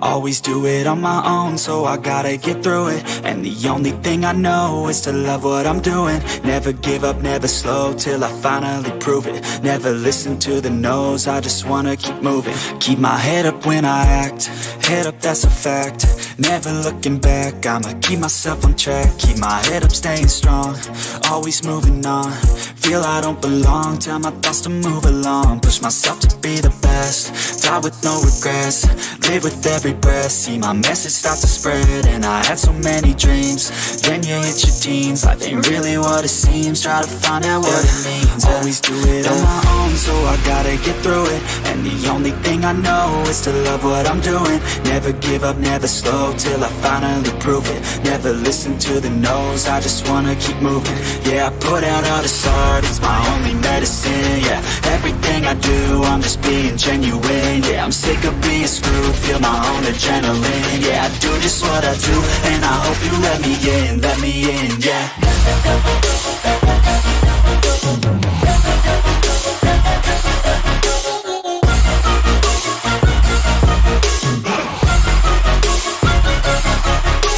Always do it on my own, so I gotta get through it. And the only thing I know is to love what I'm doing. Never give up, never slow, till I finally prove it. Never listen to the no's, I just wanna keep moving. Keep my head up when I act, head up, that's a fact. Never looking back, I'ma keep myself on track. Keep my head up, staying strong, always moving on. Feel I don't belong, tell my thoughts to move along. Push myself to be the best, die with no regrets. Live with every breath, see my message start to spread. And I had so many dreams, then you hit your teens. Life ain't really what it seems, try to find out what it means. Always do it on my own, so I gotta get through it. And the only thing I know is to love what I'm doing. Never give up, never slow, till I finally prove it. Never listen to the no's, I just wanna keep moving. Yeah, I put out all this art, it's my only medicine. Yeah, everything I do, I'm just being genuine. Yeah, I'm sick of being screwed, feel my own adrenaline. Yeah, I do just what I do, and I hope you let me in, yeah.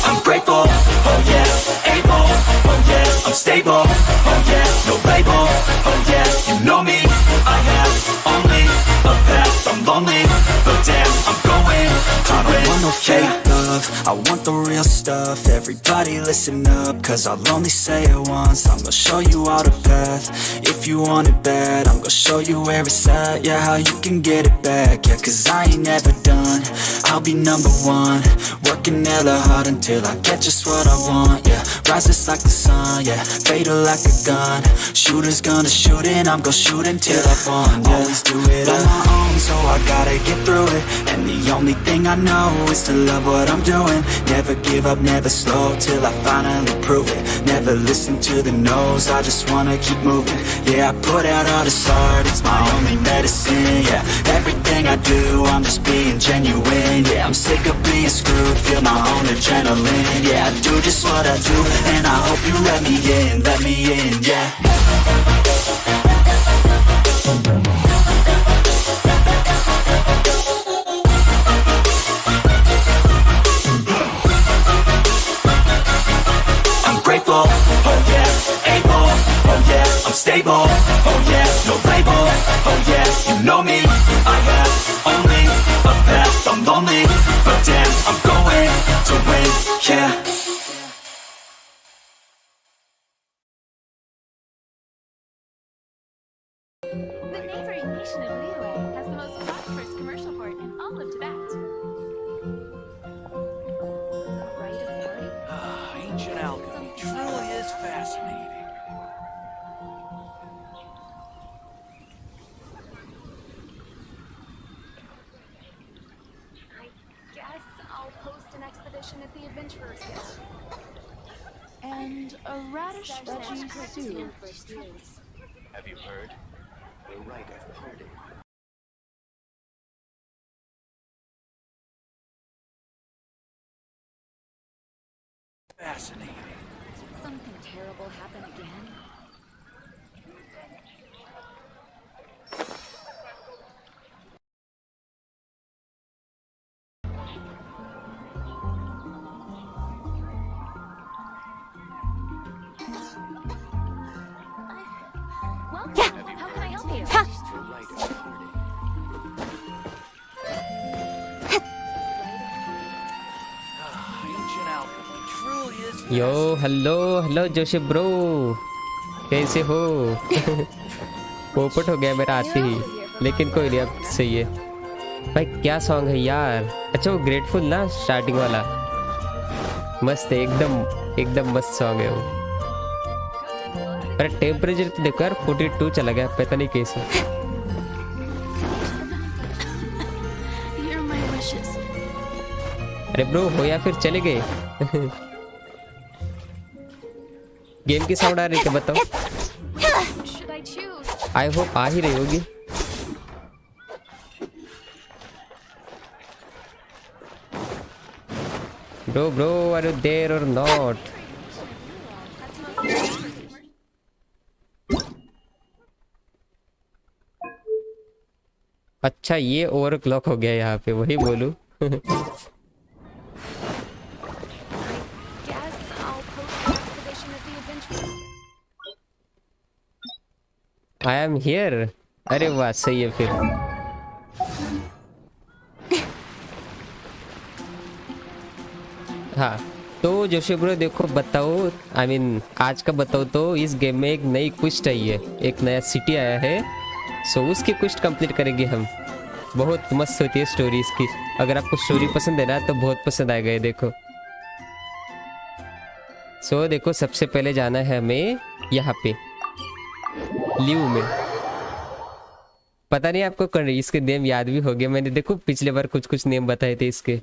I'm grateful, oh yeah, able, oh yeah, I'm stable, oh yeah, no label, oh yeah, you know me, I have only a path, I'm lonely, but damn, I'm going to win. I don't want no fake love, I want the real stuff. Everybody listen up, cause I'll only say it once. I'm gonna show you all the path, if you want it bad. I'm gonna show you where it's at, yeah, how you can get it back. Yeah, cause I ain't never done, I'll be number one. Working hella hard until I get just what I want, yeah. Rises like the sun, yeah, fatal like a gun. Shooters gonna shoot and I'm gonna shoot until I won, yeah. Always do it on my own, so I gotta get through it. And the only thing I know is to love what I'm doing. Never give up, never slow, till I finally prove it. Never listen to the no's, I just wanna keep moving. Yeah, I put out all this art, it's my only medicine. Yeah, everything I do, I'm just being genuine. Yeah, I'm sick of being screwed, feel my own adrenaline. Yeah, I do just what I do, and I hope you let me in, yeah. Grateful, oh yeah, able, oh yeah, I'm stable, oh yeah, no label, oh yeah, you know me, I have only a path, I'm lonely, but damn, I'm going to win, yeah. The neighboring nation of Liyue has the most prosperous commercial port in all of Tibet. Right of Harry? Ancient alchemy truly is fascinating. I guess I'll post an expedition at the Adventurers Guild. And a radish veggie soup. Have you heard? The rite of parting. Fascinating. Something terrible happen again? Well, how can I help you? The rite of parting. Ancient alchemy truly is yo hello hello Joshi bro, कैसे हो? पोपट हो गया मेरा आते ही, लेकिन कोई नहीं, अब सही है भाई। क्या सॉन्ग है यार? अच्छा वो ग्रेटफुल ना, स्टार्टिंग वाला मस्त है, एकदम एकदम मस्त सॉन्ग है वो। अरे टेम्परेचर तो देखो यार, 42 चला गया, पता नहीं कैसे। अरे ब्रो हो या फिर चले गए? गेम की साउंड आ रही है, बताओ। आई होप आ ही रही होगी। ब्रो आर यू देयर और नॉट? अच्छा ये ओवर क्लॉक हो गया यहाँ पे, वही बोलूं। I am here. अरे वाह, सही है फिर। हाँ तो जोशी ब्रो देखो, बताओ आई मीन आज का बताओ तो इस गेम में एक नई क्विस्ट आई है, एक नया सिटी आया है। सो उसकी क्विस्ट कंप्लीट करेंगे हम। बहुत मस्त होती है स्टोरी इसकी। अगर आपको स्टोरी पसंद है ना तो बहुत पसंद आएगा ये, देखो। सो देखो, सबसे पहले जाना है हमें यहाँ पे लीव में। पता नहीं आपको इसके नेम याद भी हो गया, मैंने देखो पिछले बार कुछ कुछ नेम बताए थे इसके।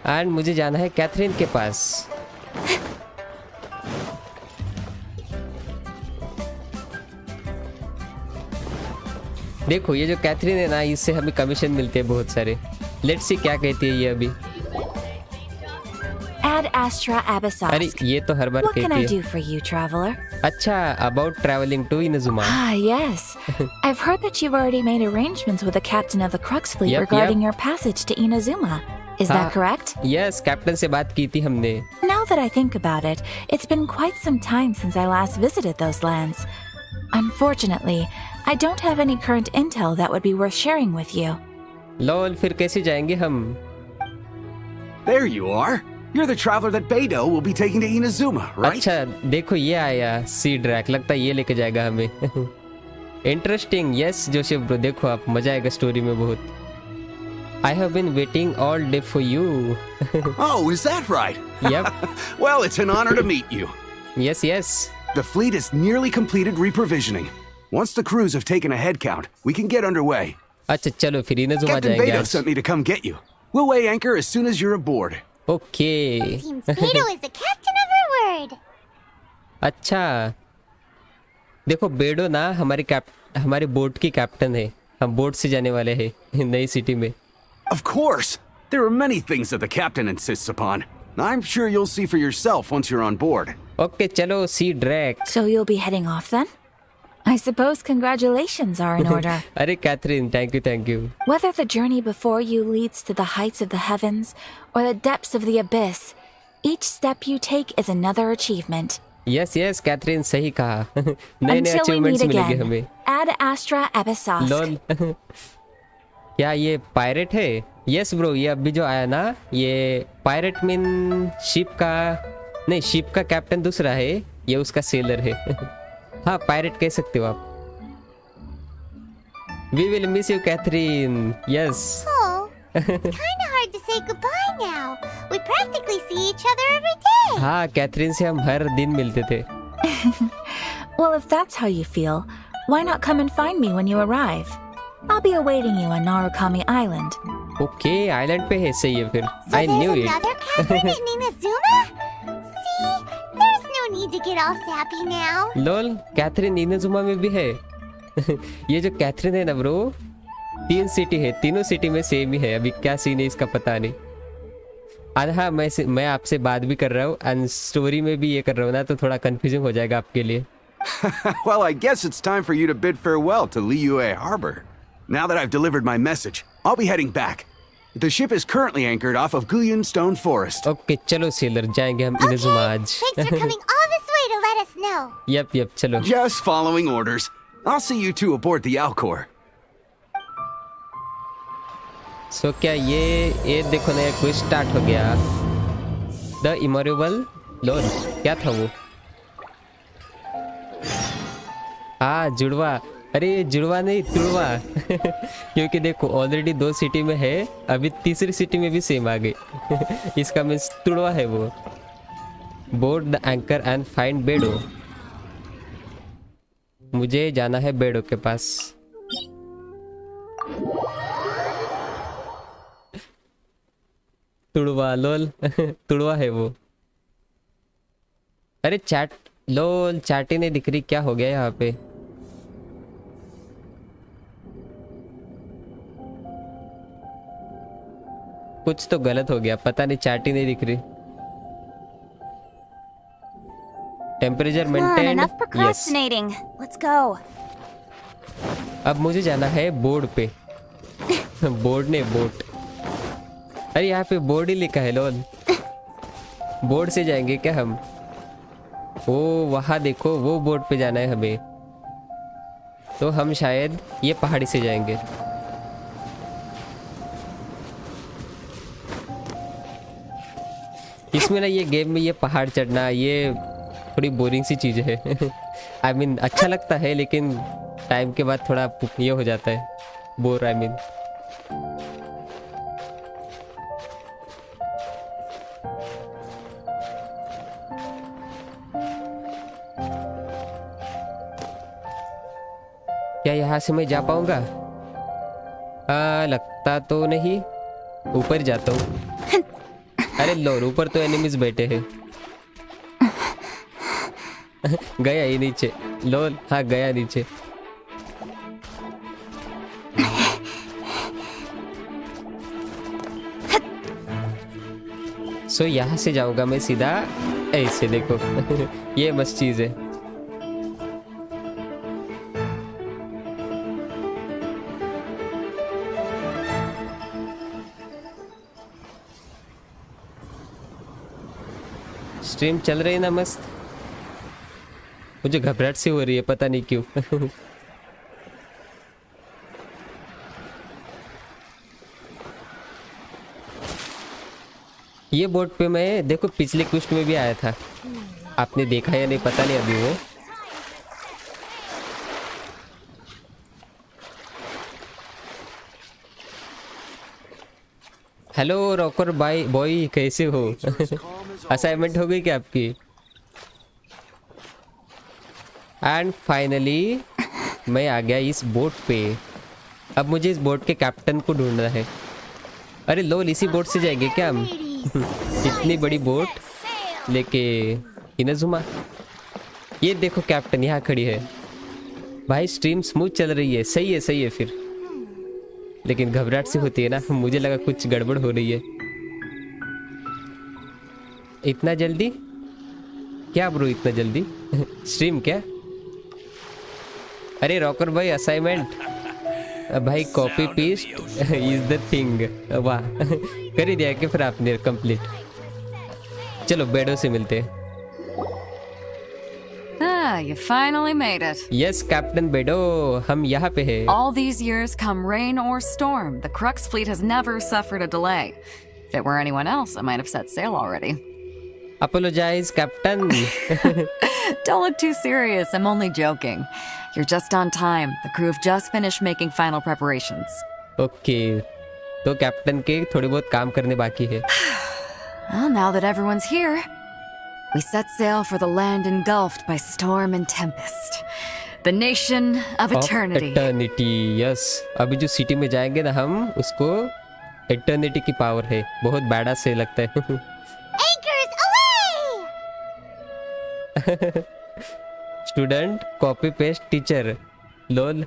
एंड मुझे जाना है कैथरीन के पास। देखो ये जो कैथरीन है ना, इससे हमें कमीशन मिलते हैं बहुत सारे। लेट्स सी क्या कहती है ये अभी। Ad Astra Abyssosque. अरे ये तो हर बार What can I कहती do है। for you, traveler? अच्छा, about travelling to Inazuma. Ah, yes. I've heard that you've already made arrangements with the captain of the Crux fleet Yep, regarding yep. your passage to Inazuma. Is that correct? Yes, captain से बात की थी हमने। Now that I think about it, it's been quite some time since I last visited those lands. Unfortunately, I don't have any current intel that would be worth sharing with you. Lol, फिर कैसे जाएंगे हम? There you are. You're the traveler that Beidou will be taking to Inazuma, right? अच्छा देखो ये आया सी ड्रैक, लगता है ये लेके जाएगा हमें। इंटरेस्टिंग। यस जोशी ब्रो, देखो आप, मजा आएगा स्टोरी में बहुत। I have been waiting all day for you. Oh, is that right? Yep. Well, it's an honor to meet you. Yes, yes. The fleet has nearly completed reprovisioning. Once the crews have taken a head count, we can get underway. अच्छा चलो फिर Inazuma Captain जाएंगे Beidou आज। sent me to come get you. We'll weigh anchor as soon as you're aboard. Okay. Seems Beidou is the captain of her word. अच्छा देखो, बेडो ना हमारे boat की कैप्टन है। हम बोट से जाने वाले हैं नई सिटी में। Of course. There are many things that the captain insists upon. I'm sure you'll see for yourself once you're on board. Okay चलो, सी ड्रैक। So you'll be heading off then? I suppose congratulations are in order. अरे Catherine, thank you thank you. Whether the journey before you leads to the heights of the heavens or the depths of the abyss, each step you take is another achievement. Yes yes Catherine, सही कहा। नए नए Until we achievements meet मिलेंगे again. हमें। Ad Astra Abyssosque. Lol. क्या ये pirate है? Yes bro, ये अभी जो आया ना, ये पायरेट मीन शिप का नहीं, शिप का कैप्टन दूसरा है, ये उसका सेलर है। हाँ, पायरेट कह सकते हो आप। We will miss you, Catherine. Yes. Oh, it's kind of hard to say goodbye now. We practically see each other every day. हाँ, कैथरीन से हम हर दिन मिलते थे। Well, if that's how you feel, why not come and find me when you arrive? I'll be awaiting you on Narukami Island. Okay, island पे है, सही है फिर। So I knew there's it. another captain in Inazuma? See, there's no need to get all sappy now. Lol, Katheryne Inazuma में भी है। ये जो कैथरीन है ना ब्रो, 3 सिटी है, तीनों सिटी में सेम ही है। अभी क्या सीन है इसका पता नहीं। और हाँ, मैं आपसे बात भी कर रहा हूँ एंड स्टोरी में भी ये कर रहा हूँ ना, तो थोड़ा कंफ्यूजिंग हो जाएगा आपके लिए। Well, I guess it's time for you to bid farewell to Liyue Harbor. Now that I've delivered my message, I'll be heading back. The ship is currently anchored off of Guyun Stone Forest. Okay चलो seller, जाएंगे हम Okay, Inazuma आज। thanks for coming all this way to let us know. Yup yup चलो। Just following orders. I'll see you two aboard the Alcor. सो क्या ये देखो नया quiz start हो गया। द इमोरेबल लॉल, क्या था वो? हाँ, जुड़वा। अरे जुड़वा नहीं, तुड़वा। क्योंकि देखो ऑलरेडी 2 सिटी में है, अभी तीसरी सिटी में भी सेम आ गई। इसका मीन्स तुड़वा है वो। Board the anchor and find Beidou. मुझे जाना है बेडो के पास। तुड़वा लोल। तुड़वा है वो। अरे चैट लोल, चैट ही नहीं दिख रही, क्या हो गया यहाँ पे? कुछ तो गलत हो गया, पता नहीं, चैट ही नहीं दिख रही। Temperature Come on, maintain. enough procrastinating. Let's go. अब मुझे जाना है बोर्ड पे। बोर्ड ने बोट। अरे यहाँ पे बोर्ड ही लिखा है लोल। बोट से जाएंगे क्या हम? ओ वहाँ देखो, वो बोट पे जाना है हमें, तो हम शायद ये पहाड़ी से जाएंगे। इसमें ना ये गेम में ये पहाड़ चढ़ना ये थोड़ी बोरिंग सी चीज़ है। आई मीन अच्छा लगता है लेकिन टाइम के बाद थोड़ा ये हो जाता है, बोर। आई मीन क्या यहाँ से मैं जा पाऊंगा? लगता तो नहीं। ऊपर जाता हूँ। अरे लोर, ऊपर तो एनिमीज बैठे हैं। गया ही नीचे। लोल, हाँ गया नीचे। सो यहाँ से जाऊंगा मैं सीधा ऐसे, देखो। ये मस्त चीज है। स्ट्रीम चल रही है ना मस्त। मुझे घबराहट सी हो रही है, पता नहीं क्यों। ये बोट पे मैं देखो पिछले क्वेस्ट में भी आया था, आपने देखा या नहीं पता नहीं अभी वो। हेलो रॉकर बॉय, कैसे हो? असाइनमेंट हो गई क्या आपकी? एंड फाइनली मैं आ गया इस बोट पे। अब मुझे इस बोट के कैप्टन को ढूंढना है। अरे लोल, इसी बोट से जाएंगे क्या हम? इतनी बड़ी बोट लेके इनाजुमा। ये देखो कैप्टन यहाँ खड़ी है। भाई स्ट्रीम स्मूथ चल रही है, सही है सही है फिर। लेकिन घबराहट सी होती है ना, मुझे लगा कुछ गड़बड़ हो रही है। इतना जल्दी क्या ब्रो, इतना जल्दी? स्ट्रीम क्या? अरे रॉकर भाई असाइनमेंट भाई, copy paste is the thing. वाह, कर ही दिया कि फिर आपने कंप्लीट। चलो बेडो से मिलते हैं। You finally made it. Yes captain Beidou, हम यहाँ पे हैं। All these years, come rain or storm, the Crux fleet has never suffered a delay. If it were anyone else, I might have set sail already. Apologize, Captain. Don't look too serious. I'm only joking. You're just on time. The crew have just finished making final preparations. Okay. तो captain के थोड़ी बहुत काम करने बाकी है। Well, now that everyone's here, we set sail for the land engulfed by storm and tempest. The nation of eternity. Eternity, yes. अभी जो सिटी में जाएंगे ना हम, उसको एटर्निटी की पावर है। बहुत बैडा से लगता है। Anchors away! Student copy paste teacher, lol.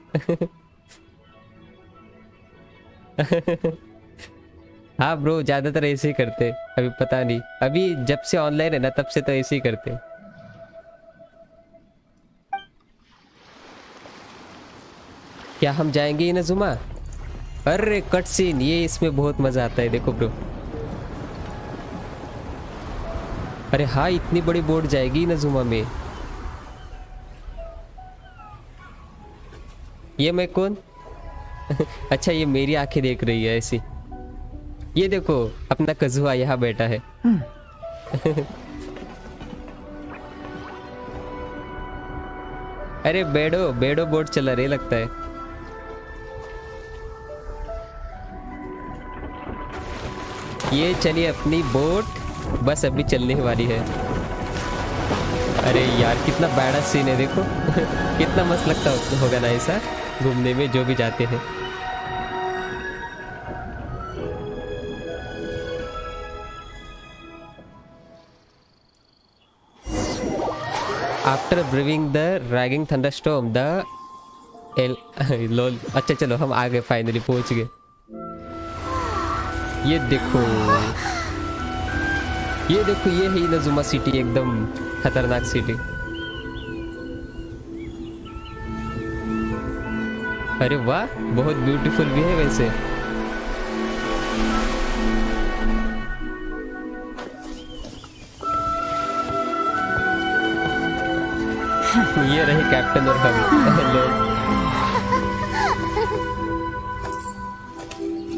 हाँ ब्रो, ज्यादातर ऐसे ही करते। अभी पता नहीं, अभी जब से ऑनलाइन है ना तब से तो ऐसे ही करते। क्या हम जाएंगे इनाजुमा? अरे कट सीन, ये इसमें बहुत मजा आता है। देखो ब्रो, अरे हाँ इतनी बड़ी बोट जाएगी इनाजुमा में। ये मैं कौन? अच्छा, ये मेरी आंखें देख रही है ऐसी। ये देखो अपना कजुआ यहाँ बैठा है। अरे बेडो बेडो बोट चला रही लगता है। ये चलिए अपनी बोट, बस अभी चलने वाली है। अरे यार कितना बैडा सीन है, देखो। कितना मस्त लगता होगा ना ऐसा घूमने में, जो भी जाते हैं। After braving the raging thunderstorm the lol. अच्छा चलो हम आ गए, फाइनली पहुंच गए। ये देखो ये देखो, ये है इनाजुमा सिटी, एकदम खतरनाक सिटी। अरे वाह, बहुत ब्यूटीफुल भी है वैसे। ये रही कैप्टन और हम लोग।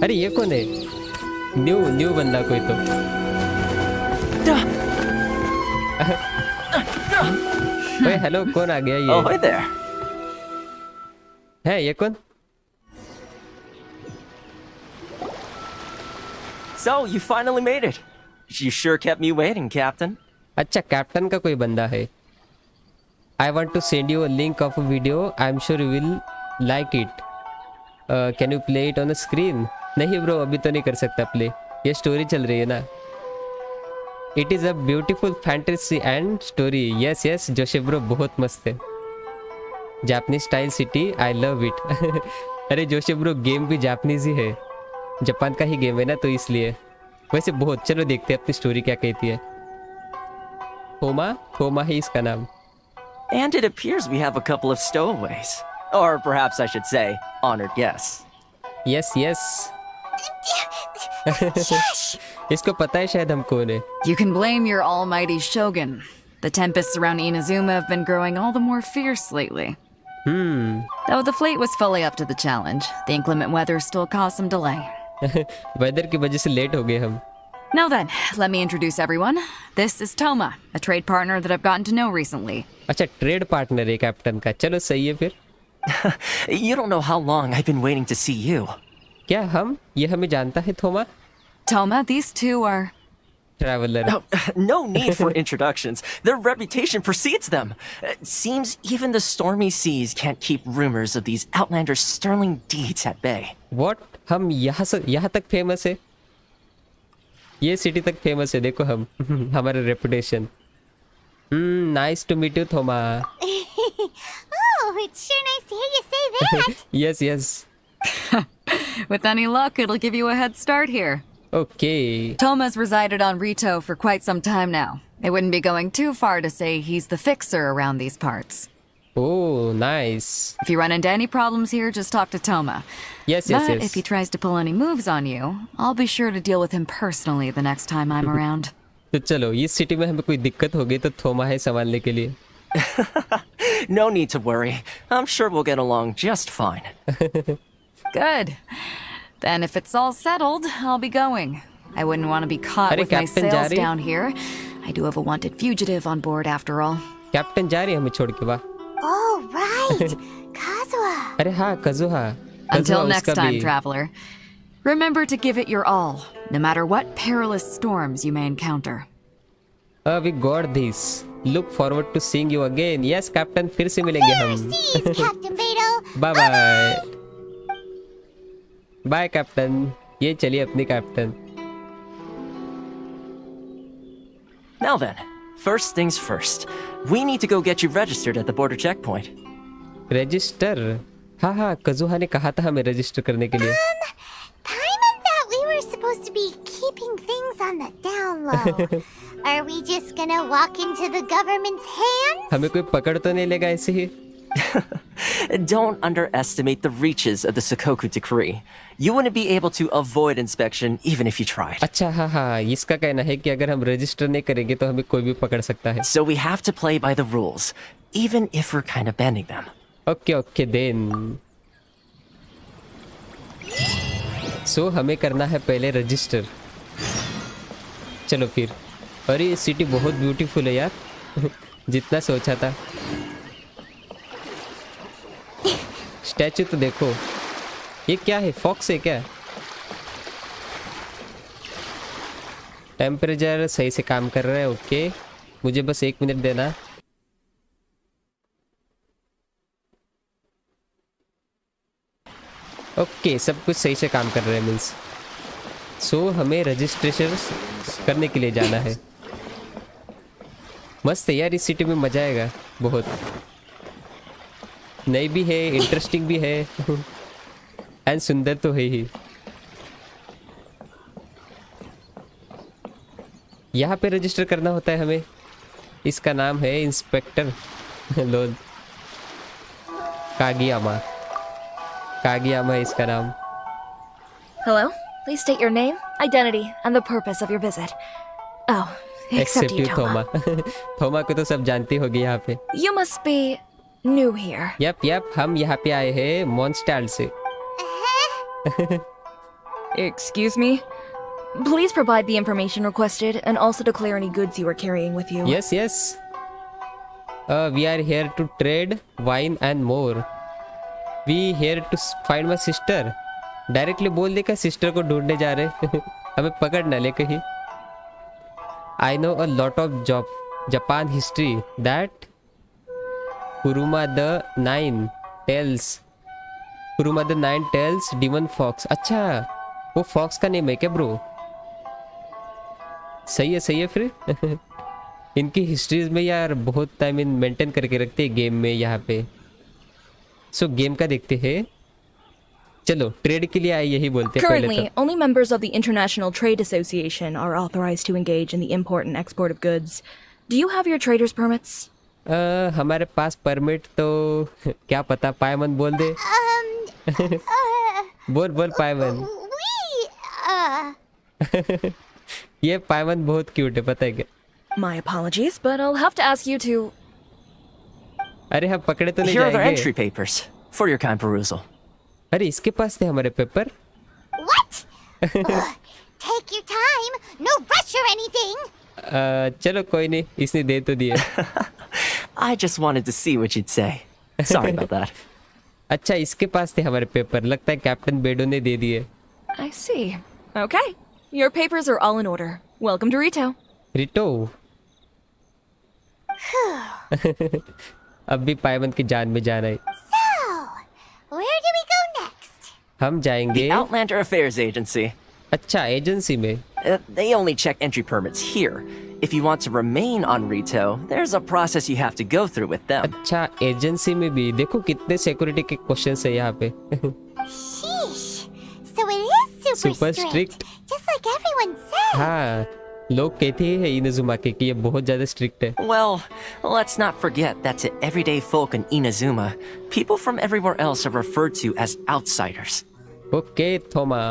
अरे ये कौन है? न्यू बंदा कोई तो। ओए हेलो, कौन आ गया ये? Oh, hey there. है ये कौन? So, you finally made it. You sure kept me waiting, Captain. अच्छा, कैप्टन का कोई बंदा है। I want to send you a link of a video. I'm sure you will like it. Can you play it on the screen? नहीं bro, अभी तो नहीं कर सकता प्ले, ये स्टोरी चल रही है ना। It is a beautiful fantasy and story. Yes, yes, Joshi bro बहुत मस्त है। Japanese style city, I love it. अरे जोशी ब्रो, गेम भी जापानीज ही है, जापान का ही गेम है ना, तो इसलिए। वैसे बहुत, चलो देखते हैं अपनी स्टोरी क्या कहती है। थोमा है इसका नाम। And it appears we have a couple of stowaways. Or perhaps I should say, honored guests. Yes yes. इसको पता है शायद हम कौन है। You can blame your almighty shogun. The tempests around Inazuma have been growing all the more fierce lately. Though the fleet was fully up to the challenge, the inclement weather still caused some delay. Weather की वजह से late हो गए हम। Now then, let me introduce everyone. This is Toma, a trade partner that I've gotten to know recently. अच्छा, trade partner है captain का, चलो सही है फिर। You don't know how long I've been waiting to see you. क्या ये हमें जानता है थोमा? Toma, these two are... traveller. No need for introductions. Their reputation precedes them. Seems even the stormy seas can't keep rumors of these outlanders' sterling deeds at bay. What? हम यहाँ तक famous है, ये सिटी तक famous है, देखो हम हमारा reputation. Nice to meet you Thoma. Oh, it's sure nice to hear you say that. Yes, yes. With any luck, it'll give you a head start here. Okay. Toma's resided on Rito for quite some time now. It wouldn't be going too far to say he's the fixer around these parts. Oh, nice. If you run into any problems here, just talk to Toma. Yes, yes, But yes. if he tries to pull any moves on you, I'll be sure to deal with him personally the next time I'm around. तो चलो, इस city में हमें कोई दिक्कत होगी तो थोमा है संभालने के लिए। No need to worry. I'm sure we'll get along just fine. Good. Then if it's all settled, I'll be going. I wouldn't want to be caught अरे with my कैप्टन जा sails रही? down here. I do have a wanted fugitive on board after all. Captain जा रही है हमें छोड़ के, वाह। Oh, right. Kazuha. अरे हाँ, कजुहा। Until next time, traveler. Remember to give it your all, no matter what perilous storms you may encounter. We got this. Look forward to seeing you again. Yes, captain, फिर से मिलेंगे हम। Seas, Captain Beto. Bye bye. Bye captain, ये चलिए अपनी captain. Now then, first things first. We need to go get you registered at the border checkpoint. Register? हाँ, कजुहा ने कहा था हमें रजिस्टर करने के लिए। Paimon thought we were supposed to be keeping things on the down low. Are we just gonna walk into the government's hands? हमें कोई पकड़ तो नहीं लेगा ऐसे ही? Don't underestimate the reaches of the Sakoku decree. You wouldn't be able to avoid inspection even if you tried. अच्छा, हाँ, इसका कहना है कि अगर हम रजिस्टर नहीं करेंगे तो हमें कोई भी पकड़ सकता है। So we have to play by the rules, even if we're kind of bending them. Okay then. So हमें करना है पहले रजिस्टर। चलो फिर। अरे ये सिटी बहुत ब्यूटीफुल है यार, जितना सोचा था। स्टैचू तो देखो, ये क्या है, फॉक्स है क्या? टेम्परेचर सही से काम कर रहा है, ओके। मुझे बस 1 मिनट देना। ओके, सब कुछ सही से काम कर रहा है मीन्स। सो हमें रजिस्ट्रेशन करने के लिए जाना है। मस्त है यार, इस सिटी में मजा आएगा बहुत। नई भी है, इंटरेस्टिंग भी है एंड सुंदर तो है ही। यहाँ पे रजिस्टर करना होता है हमें। इसका नाम है इंस्पेक्टर लोन कागियामा। कागियामा है इसका नाम। Hello, please state your name, identity, and the purpose of your visit. Oh, except you, Toma. थोमा को तो सब जानती होगी यहाँ पे। You must be new here. Yup हम यहाँ पे आए हैं मॉन्स्टार से। Excuse me? Please provide the information requested and also declare any goods you are carrying with you. Yes. We are here to trade wine and more. We here to find my sister. Directly बोल दे का sister को ढूंढने जा रहे हमें पकड़ ना ले कहीं। I know a lot of Japan history that Kuruma the Nine tells Demon Fox। अच्छा वो फॉक्स का नेम है क्या ब्रो? सही है फिर इनकी हिस्ट्रीज में यार बहुत टाइम इन मेंटेन करके रखते हैं गेम में यहाँ पे। सो गेम का देखते हैं। चलो ट्रेड के लिए आए यही बोलते हैं पहले Currently, only members of the International Trade Association are authorized to engage in the import and export of goods. Do you have your trader's permits? हमारे पास परमिट तो क्या पता, पायमन बोल दे। बोल पायमन। ये पायमन बहुत क्यूट है पता है क्या? My apologies, but I'll have to ask you to... अरे हम पकड़े तो नहीं Here are their जाएंगे। entry papers for your kind perusal. अरे इसके पास थे हमारे paper. What? Take your time. No rush or anything. चलो कोई नहीं, इसने दे तो दिए। I just wanted to see what you'd say. Sorry about that. अच्छा इसके पास थे हमारे पेपर, लगता है कैप्टन बेडो ने दे दिए। I see. Okay. Your papers are all in order. Welcome to Rito. रिटो। अब भी पायमन की जान में जाना है। So, where do we go next? हम जाएंगे The Outlander Affairs Agency. अच्छा एजेंसी में। They only check entry permits here. If you want to remain on Rito, there's a process you have to go through with them. अच्छा agency में भी देखो कितने security के क्वेश्चंस है यहाँ पे। Sheesh. So it is super Super strict. Just like everyone says. हाँ लोग कहते हैं इनाजुमा के कि ये बहुत ज्यादा स्ट्रिक्ट है। Well, let's not forget that to everyday folk in Inazuma, people from everywhere else are referred to as outsiders. Okay Thoma.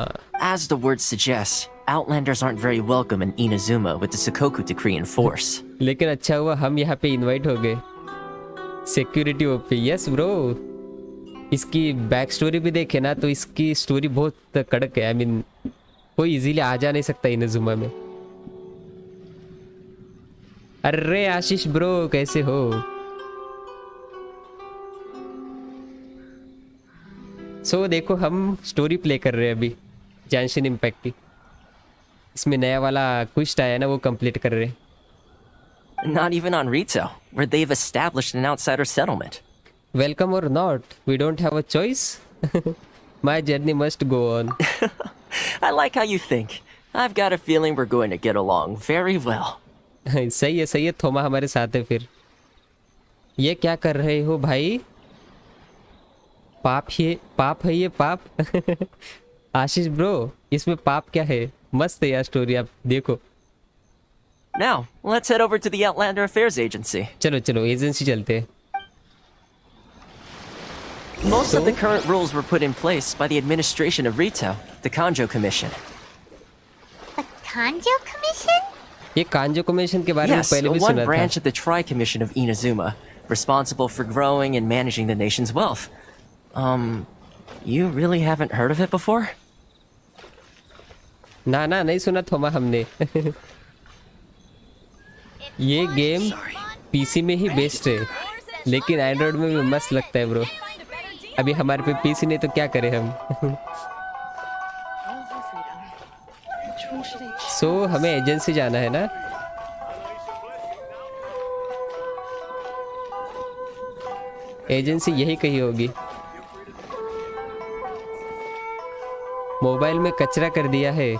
As the word suggests, Outlanders aren't very welcome in Inazuma with the Sakoku decree in force. लेकिन अच्छा हुआ हम यहाँ पे invite हो गए। Security OP. Yes bro. इसकी back story भी देखे ना तो इसकी स्टोरी बहुत कड़क है। आई मीन कोई इजीली आ जा नहीं सकता इनाजुमा में। अरे आशीष ब्रो कैसे हो? सो देखो हम स्टोरी प्ले कर रहे हैं अभी जेंशिन इम्पैक्ट की। इसमें नया वाला क्विस्ट आया ना वो कंप्लीट कर रहे हैं। Not even on Rito, where they've established an outsider settlement. Welcome or not, we don't have a choice. My journey must go on. I like how you think. I've got a feeling we're going to get along very well. सही है थोमा हमारे साथ है फिर। ये क्या कर रहे हो भाई? पाप है ये पाप। आशीष ब्रो इसमें पाप क्या है? मस्त है यार स्टोरी, आप देखो। Now, let's head over to the Outlander Affairs Agency. चलो एजेंसी चलते हैं। Most of the current rules were put in place by the administration of Rito, the Kanjo Commission. The Kanjo Commission? ये कांजो commission के बारे में Yes, पहले भी one सुना branch था। of the Tri-Commission of Inazuma, responsible for growing and managing the nation's wealth. You really haven't heard of it before? ना नहीं सुना थोमा हमने। ये गेम पीसी में ही बेस्ट है, लेकिन एंड्रॉइड में भी मस्त लगता है ब्रो। अभी हमारे पे पीसी नहीं तो क्या करें हम। सो हमें एजेंसी जाना है ना? एजेंसी यही कहीं होगी। मोबाइल में कचरा कर दिया है।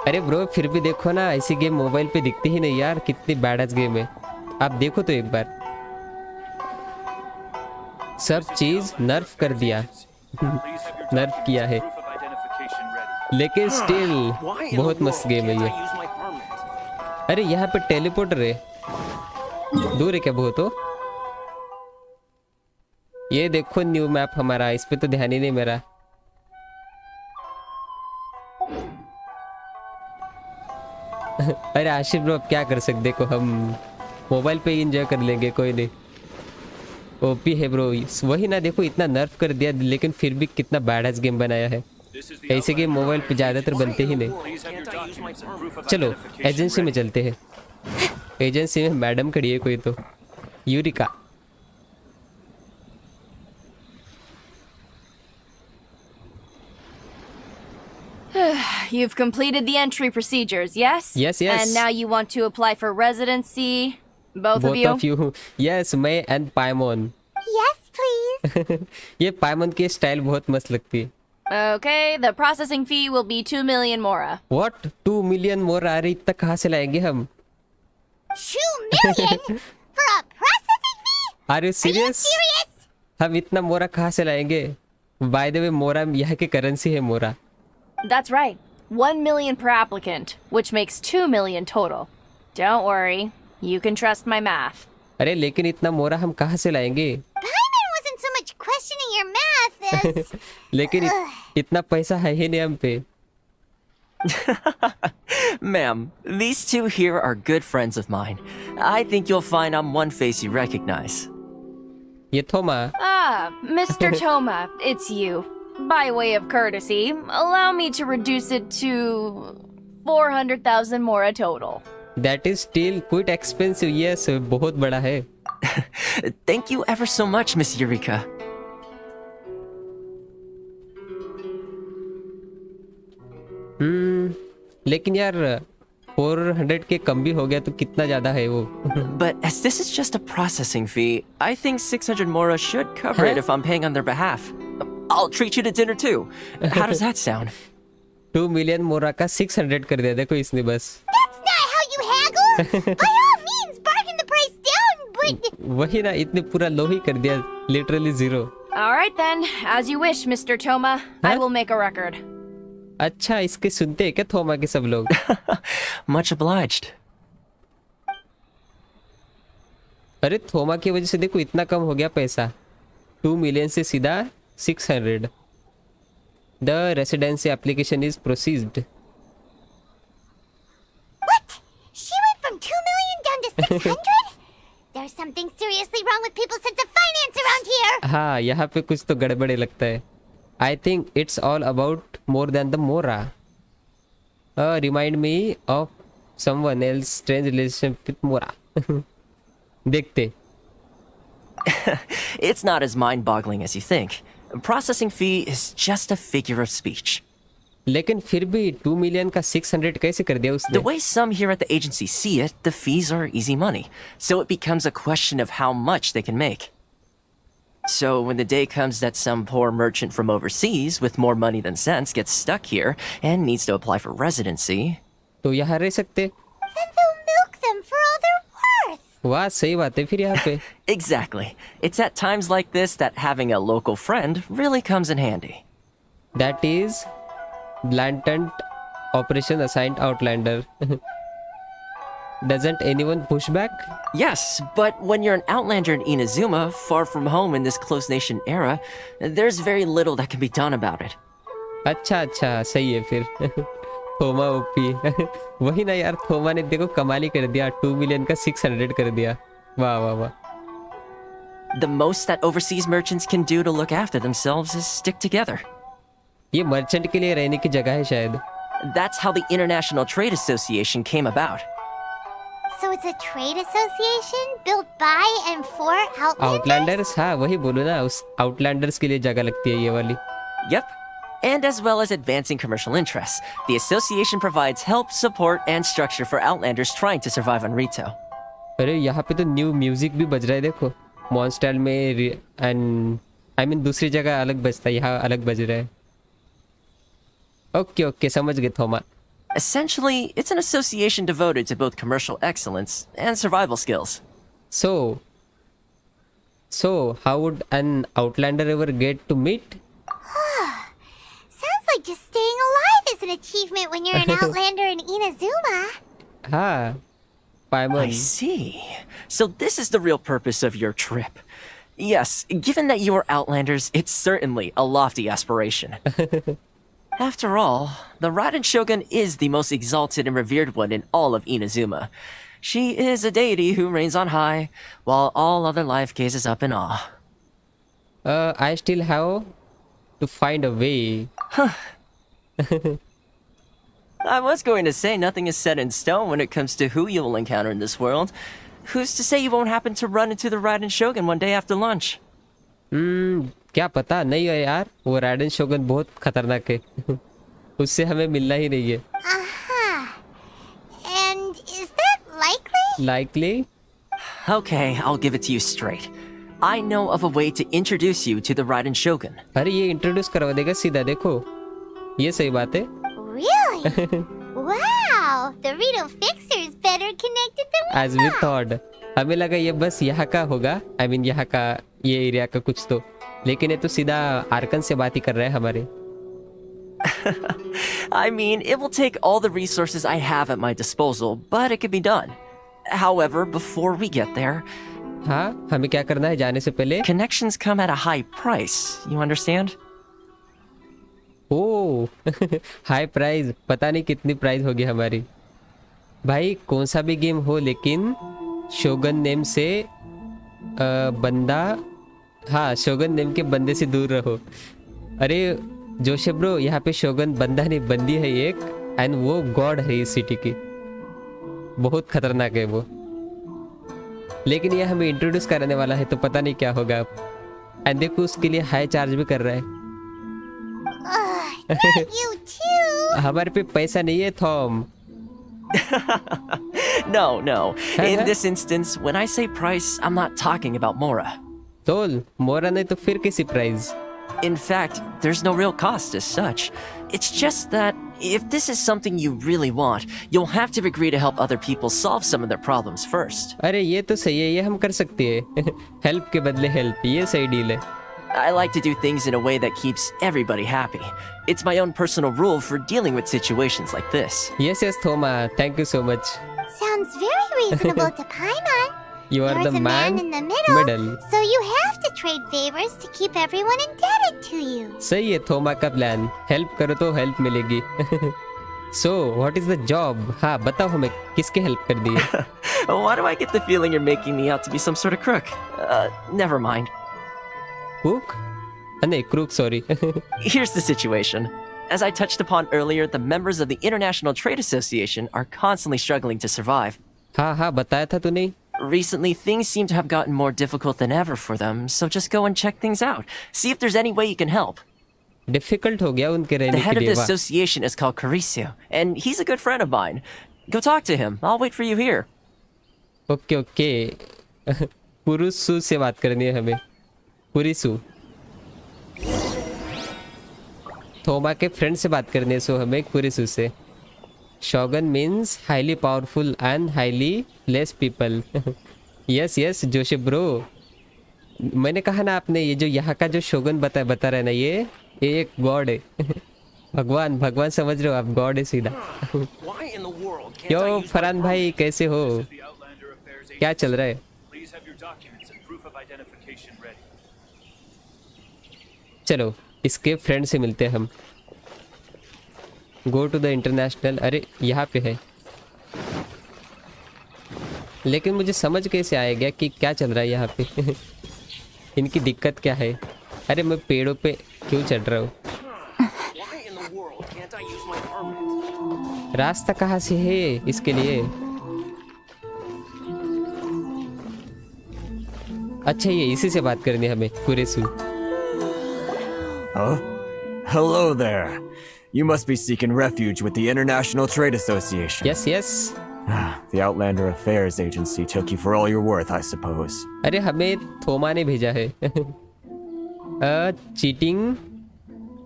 अरे ब्रो फिर भी देखो ना, ऐसी गेम मोबाइल पे दिखती ही नहीं यार, कितनी बैडस गेम है। आप देखो तो एक बार, सब चीज नर्फ कर दिया। नर्फ किया है, लेकिन स्टिल बहुत मस्त गेम है ये। अरे यहाँ पे टेलीपोर्टर है, दूर है क्या बहुत हो? ये देखो न्यू मैप हमारा, इस पे तो ध्यान ही नहीं मेरा। अरे आशिफ ब्रो अब क्या कर सकते, देखो हम मोबाइल पे ही एंजॉय कर लेंगे, कोई नहीं। ओपी है ब्रो, वही ना, देखो इतना नर्फ कर दिया लेकिन फिर भी कितना बैड गेम बनाया है। ऐसे गेम मोबाइल पे ज़्यादातर बनते ही नहीं। चलो एजेंसी में चलते हैं। एजेंसी में मैडम खड़ी है कोई तो, Eureka. You've completed the entry procedures, yes? Yes, yes. And now you want to apply for residency? Both of you? Yes, मैं and Paimon. Yes, please. ये पाइमन की स्टाइल बहुत मस्त लगती है। Okay, the processing fee will be 2 million mora. What? 2 million more आ रही, इतना कहाँ से लाएंगे हम? 2 million for a processing fee? Are you serious? हम इतना मोरा कहाँ से लाएंगे? By the way, मोरा यहाँ की करेंसी है मोरा। That's right. 1 million per applicant, which makes 2 million total. Don't worry, you can trust my math. अरे लेकिन इतना मोरा हम कहाँ से लाएंगे? Paimon wasn't so much questioning your math as... लेकिन इतना पैसा है ही नहीं हम पे। Ma'am, these two here are good friends of mine. I think you'll find I'm one face you recognize. ये थोमा। Ah, Mr. Toma, it's you. By way of courtesy, allow me to reduce it to 400,000 mora total. That is still quite expensive. Yes, बहुत बड़ा है। Thank you ever so much, Miss Eureka. लेकिन यार 400 के कम भी हो गया तो कितना ज्यादा है वो। But as this is just a processing fee, I think 600 mora should cover it if I'm paying on their behalf. I'll treat you to dinner too. How does that sound? 2 million मोरा का 600 कर दिया देखो इसने बस। That's not how you haggle! By all means, bargain the price down, but... वही ना, इतने पूरा लो ही कर दिया, literally zero। All right then, as you wish, Mr. Toma. I will make a record. अच्छा, इसके सुनते हैं क्या थोमा के सब लोग? Much obliged. अरे थोमा की वजह से देखो इतना कम हो गया पैसा, 2 million से सीधा 600। The residency application is proceeded. What? She went from 2 million down to 600? There's something seriously wrong with people's sense of finance around here. हाँ, यहाँ पे कुछ तो गड़बड़े लगता है। I think it's all about more than the mora. Remind me of someone else strange relationship with mora. देखते। It's not as mind-boggling as you think. Processing fee is just a figure of speech. लेकिन फिर भी 2 million का 600 कैसे कर दिया उसने? The way some here at the agency see it, the fees are easy money. So it becomes a question of how much they can make. So when the day comes that some poor merchant from overseas with more money than sense gets stuck here and needs to apply for residency, तो यहाँ रह सकते? Then they'll milk them for all they're worth. वाह, सही बात है फिर यहाँ पे। exactly. It's at times like this that having a local friend really comes in handy. That is blatant operation assigned Outlander. Doesn't anyone push back? Yes, but when you're an outlander in Inazuma, far from home in this close nation era, there's very little that can be done about it. अच्छा अच्छा, सही है फिर। थोमा OP. वही ना यार, थोमा ने देखो कमाल ही कर दिया, 2 million का 600 कर दिया। वाह वाह वाह। The most that overseas merchants can do to look after themselves is stick together. ये मर्चेंट के लिए रहने की जगह है शायद। That's how the International Trade Association came about. So it's a trade association built by and for Outlanders? Outlanders, हाँ वही बोलो ना, उस Outlanders के लिए जगह लगती है ये वाली। Yep. And as well as advancing commercial interests, the association provides help, support, and structure for Outlanders trying to survive on Rito. अरे यहाँ पे तो न्यू म्यूजिक भी बज रहा है देखो, मॉन्स्टर में एंड आई मीन दूसरी जगह अलग बजता है, यहाँ अलग बज रहा है। ओके ओके, समझ गए थोमा। Essentially, it's an association devoted to both commercial excellence and survival skills. So how would an Outlander ever get to meet? Sounds like just staying alive is an achievement when you're an Outlander in Inazuma. हाँ, Paimon. I see. So this is the real purpose of your trip. Yes, given that you are Outlanders, it's certainly a lofty aspiration. After all, the Raiden Shogun is the most exalted and revered one in all of Inazuma. She is a deity who reigns on high, while all other life gazes up in awe. I still have to find a way. I was going to say nothing is set in stone when it comes to who you'll encounter in this world. Who's to say you won't happen to run into the Raiden Shogun one day after lunch? क्या पता नहीं है यार, वो ridden शोगन बहुत खतरनाक है। उससे हमें मिलना ही नहीं है। And is that likely? Likely? Okay, I'll give it to you straight. I know of a way to introduce you to the Raiden Shogun. अरे ये इंट्रोड्यूस करवा देगा सीधा, देखो ये सही बात है। Really? Wow, the Rito Fixer is better connected than we As we thought, हमें लगा ये बस यहाँ का होगा, I mean यहाँ का, ये एरिया का कुछ तो, लेकिन ये तो सीधा आर्कन से बात ही कर रहा है हमारे। I mean, it will take all the resources I have at my disposal, but it can be done. However, before we get there, हाँ, हमें क्या करना है जाने से पहले? connections come at a high price. You understand? Oh high price, पता नहीं कितनी प्राइस होगी हमारी। भाई कौन सा भी गेम हो, लेकिन शोगन नेम से बंदा, हाँ शोगन नेम के बंदे से दूर रहो। अरे जोशे ब्रो, यहाँ पे शोगन बंदा नहीं बंदी है एक, एंड वो गॉड है इस सिटी की, बहुत खतरनाक है वो। लेकिन ये हमें इंट्रोड्यूस करने वाला है तो पता नहीं क्या होगा। एंड देखो उसके लिए हाई चार्ज भी कर रहा है। you too. हमारे पे पैसा नहीं है थॉम। No. In this instance, when I say price, I'm not talking about Mora. तोल मोरा नहीं तो फिर किसी price. In fact, there's no real cost as such. It's just that if this is something you really want, you'll have to agree to help other people solve some of their problems first. अरे ये तो सही है, ये हम कर सकते हैं। हेल्प के बदले हेल्प, ये सही डील है। I like to do things in a way that keeps everybody happy. It's my own personal rule for dealing with situations like this. Yes, Thoma, thank you so much. Sounds very reasonable to Paimon. You are You're the man in the middle, middle. so you have to trade favors to keep everyone indebted to you. सही है थोमा का plan, help करो तो help मिलेगी। So, what is the job? हाँ बताओ हमें किसके हेल्प कर दी है? Why do I get the feeling you're making me out to be some sort of crook? Never mind. Cook? नहीं, crook, sorry. Here's the situation. As I touched upon earlier, the members of the International Trade Association are constantly struggling to survive. हाँ बताया था तूने। Recently, things seem to have gotten more difficult than ever for them, so just go and check things out. See if there's any way you can help. Difficult हो गया उनके The रहने head के of the लिए। association is called Carisio, and he's a good friend of mine. Go talk to him. I'll wait for you here. Okay. पुरुषु से बात करनी है हमें। पुरिसु। थोमा के फ्रेंड से बात करनी है, सो हमें पुरिसु से। Shogun means highly powerful and highly less people. Yes Joshi bro, मैंने कहा ना आपने, ये जो यहाँ का जो शोगन बता रहा है ना, ये एक गॉड है। भगवान समझ रहे हो आप, गॉड है सीधा। यो फरहान भाई कैसे हो, क्या चल रहा है? चलो इसके फ्रेंड से मिलते हैं हम। गो टू द इंटरनेशनल, अरे यहाँ पे है, लेकिन मुझे समझ कैसे आएगा कि क्या चल रहा है यहाँ पे। इनकी दिक्कत क्या है? अरे मैं पेड़ों पे क्यों चढ़ रहा हूँ? रास्ता कहाँ से है इसके लिए? अच्छा ये इसी से बात करनी है हमें, कुरेसु। Huh? Hello there. You must be seeking refuge with the International Trade Association. Yes. The Outlander Affairs Agency took you for all you're worth, I suppose. अरे हमें थोमा ने भेजा है।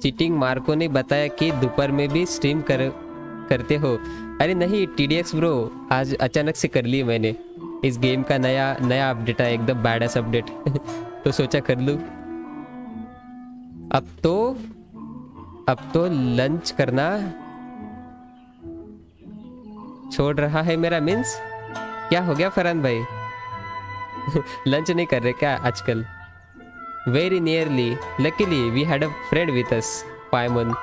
चीटिंग मार्को ने बताया कि दोपहर में भी स्ट्रीम करते हो। अरे नहीं TDX ब्रो, आज अचानक से कर ली मैंने। इस गेम का नया अपडेट है, एकदम बैडस अपडेट। तो सोचा कर लूँ। अब तो लंच करना छोड़ रहा है मेरा मीन्स। क्या हो गया फरहान भाई? लंच नहीं कर रहे क्या आजकल? Very nearly, luckily we had a friend with us, Paimon.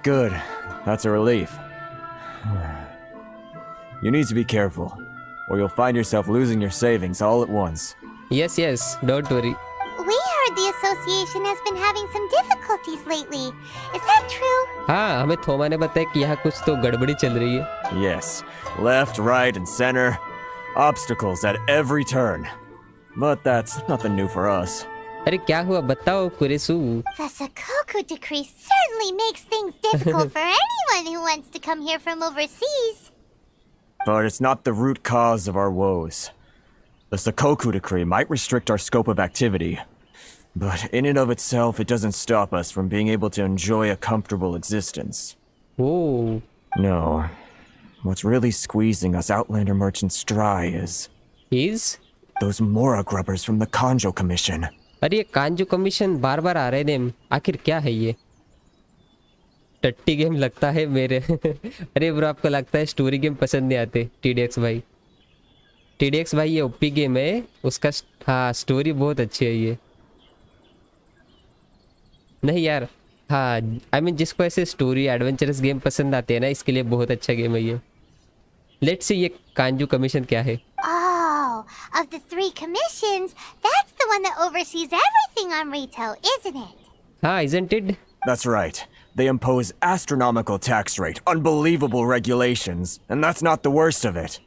Good. That's a relief. You need to be careful. or you'll find yourself losing your savings all at once. Yes, yes, don't worry. We heard the association has been having some difficulties lately. Is that true? हाँ, हमें थोमा ने बताया कि यहाँ कुछ तो गड़बड़ी चल रही है. Yes, left, right, and center. Obstacles at every turn. But that's nothing new for us. अरे क्या हुआ बताओ कुरेसु. The Sakoku decree certainly makes things difficult for anyone who wants to come here from overseas. But it's not the root cause of our woes. The Sakoku decree might restrict our scope of activity, but in and of itself, it doesn't stop us from being able to enjoy a comfortable existence. Oh. No. What's really squeezing us Outlander merchants dry is... those Mora grubbers from the Kanjo Commission. अरे ये कांजू commission बार बार आ रहे हैं. आखिर क्या है ये? टट्टी game लगता है मेरे. अरे ब्रो आपको लगता है स्टोरी गेम पसंद नहीं आते TDX भाई. TDX भाई ये ओपी गेम है. उसका हाँ स्टोरी बहुत अच्छी है ये. नहीं यार हाँ आई मीन जिसको ऐसे स्टोरी एडवेंचरस गेम पसंद आते हैं ना इसके लिए बहुत अच्छा गेम है ये. लेट्स सी ये कांजू कमीशन क्या है. Oh, of the 3 commissions, that's the one that oversees everything on retail, isn't it? हाँ, isn't it? That's right. They impose astronomical tax rate, unbelievable regulations, and that's not the worst of it.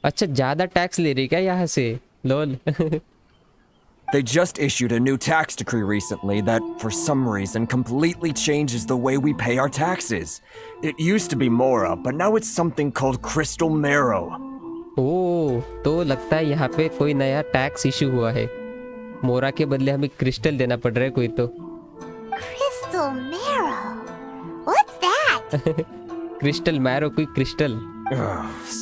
अच्छा ज़्यादा tax ले रही क्या यहाँ से? लोल. They just issued a new tax decree recently that, for some reason, completely changes the way we pay our taxes. It used to be Mora, but now it's something called Crystal Marrow. ओह तो लगता है यहाँ पे कोई नया tax issue हुआ है. मोरा के बदले हमें क्रिस्टल देना पड़ रहा है कोई तो. Crystal Marrow? What's that? Crystal marrow कोई crystal.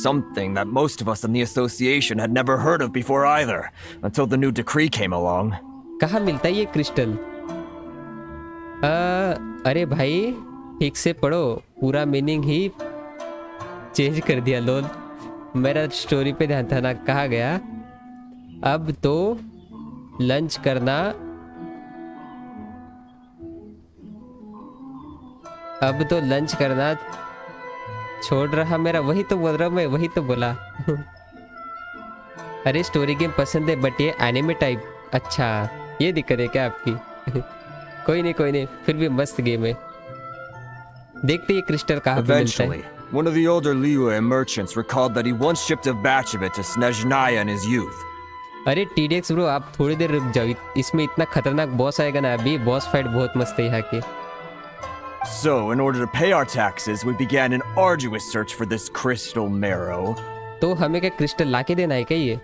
Something that most of us in the association had never heard of before either, until the new decree came along. कहाँ मिलता है ये क्रिस्टल? अरे भाई ठीक से पढ़ो. पूरा मीनिंग ही चेंज कर दिया लोल. मेरा स्टोरी पे ध्यान था ना. कहा गया अब तो लंच करना. अब तो लंच करना छोड़ रहा मेरा. वही तो बोल रहा हूँ मैं. वही तो बोला. अरे स्टोरी गेम पसंद है बट ये एनिमे टाइप. अच्छा ये दिक्कत है क्या आपकी? कोई नहीं फिर भी मस्त गेम है. देखते ये क्रिस्टल कहाँ पे मिलता है. One of the older Liyue merchants recalled that he once shipped a batch of it to Snezhnaya in his youth. अरे TDX ब्रो आप थोड़ी देर रुक जाओ. इसमें इतना खतरनाक बॉस आएगा ना अभी. बॉस फाइट बहुत मस्त है यहाँ के. So, in order to pay our taxes, we began an arduous search for this crystal marrow. तो हमें क्या क्रिस्टल लाके देना है क्या ये?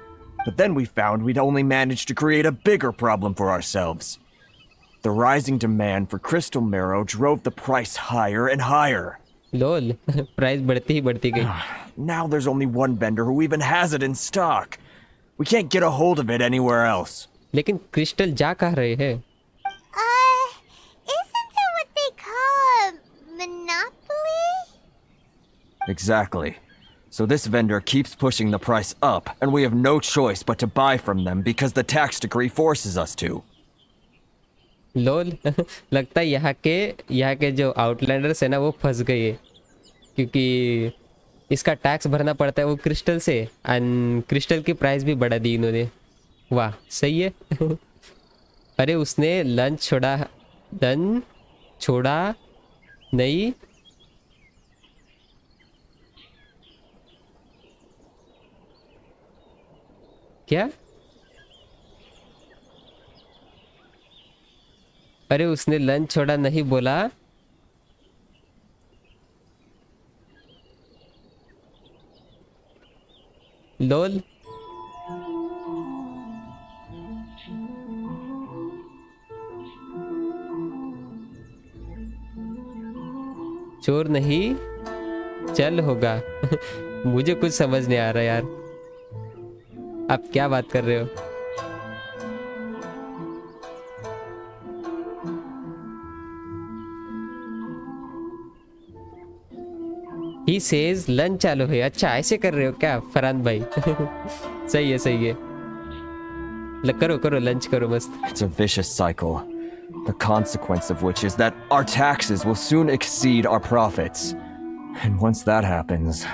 But then we found we'd only managed to create a bigger problem for ourselves. The rising demand for crystal marrow drove the price higher and higher. Lol price बढ़ती ही बढ़ती गई. Now there's only one vendor who even has it in stock. We can't get a hold of it anywhere else. लेकिन crystal जा कहाँ रहे हैं? Isn't that what they call a monopoly? Exactly. So this vendor keeps pushing the price up, and we have no choice but to buy from them because the tax decree forces us to. लोल लगता है यहाँ के जो आउटलैंडर्स है ना वो फंस गए हैं. क्योंकि इसका टैक्स भरना पड़ता है वो क्रिस्टल से. एंड क्रिस्टल की प्राइस भी बढ़ा दी इन्होंने. वाह सही है. अरे उसने लंच छोड़ा नहीं. क्या? अरे उसने लंच छोड़ा नहीं बोला. लोल चोर नहीं चल होगा. मुझे कुछ समझ नहीं आ रहा यार. आप क्या बात कर रहे हो? He says लंच चालू है. अच्छा ऐसे कर रहे हो क्या फरहान भाई? सही है. करो लंच करो मस्त. It's a vicious cycle. The consequence of which is that our taxes will soon exceed our profits. And once that happens...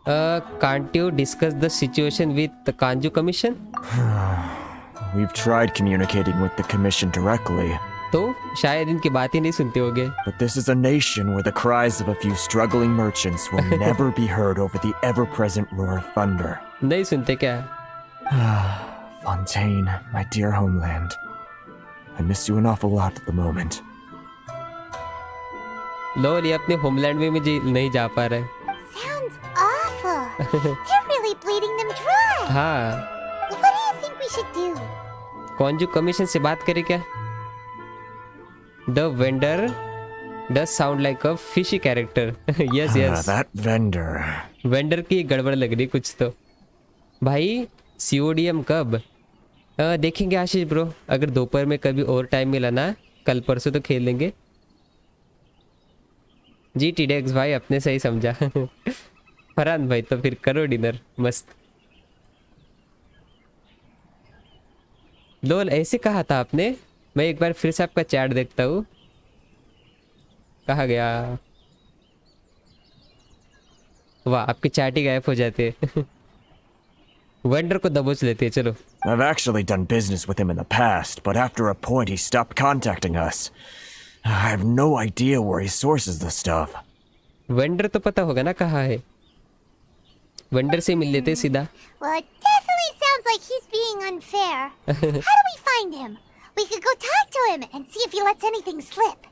Can't you discuss the situation with the Kanju Commission? We've tried communicating with the commission directly. तो शायद इनकी बात ही नहीं सुनते होगे. But this is a nation where the cries of a few struggling merchants will never be heard over the ever-present roar of thunder. नहीं सुनते क्या? Fontaine, my dear homeland. I miss you an awful lot at the moment. लोल ये अपने homeland में मुझे नहीं जा पा रहा है. Sounds awful. You're really bleeding them dry. हाँ. What do you think we should do? Kanjou commission से बात करें क्या? The vendor does sound like a fishy character. Yes, yes. That vendor. Vendor की गड़बड़ लग रही कुछ तो. भाई CODM कब? देखेंगे आशीष ब्रो. अगर दोपहर में कभी और टाइम मिला ना, कल परसों तो खेल लेंगे. जी TDX भाई अपने सही समझा. फरहान भाई तो फिर करो डिनर मस्त. लोल ऐसे कहा था आपने. मैं एक बार फिर से आपका चैट देखता हूँ. कहा गया? वाह आपके चैट ही गायब हो जाते. वेंडर को दबोच लेते हैं. चलो. I've actually done business with him in the past, but after a point he stopped contacting us. I have no idea where he sources the stuff. Vendor तो पता होगा ना कहाँ है. वेंडर से मिल लेते सीधा. Well, it definitely sounds like he's being unfair. How do we find him? We could go talk to him and see if he lets anything slip.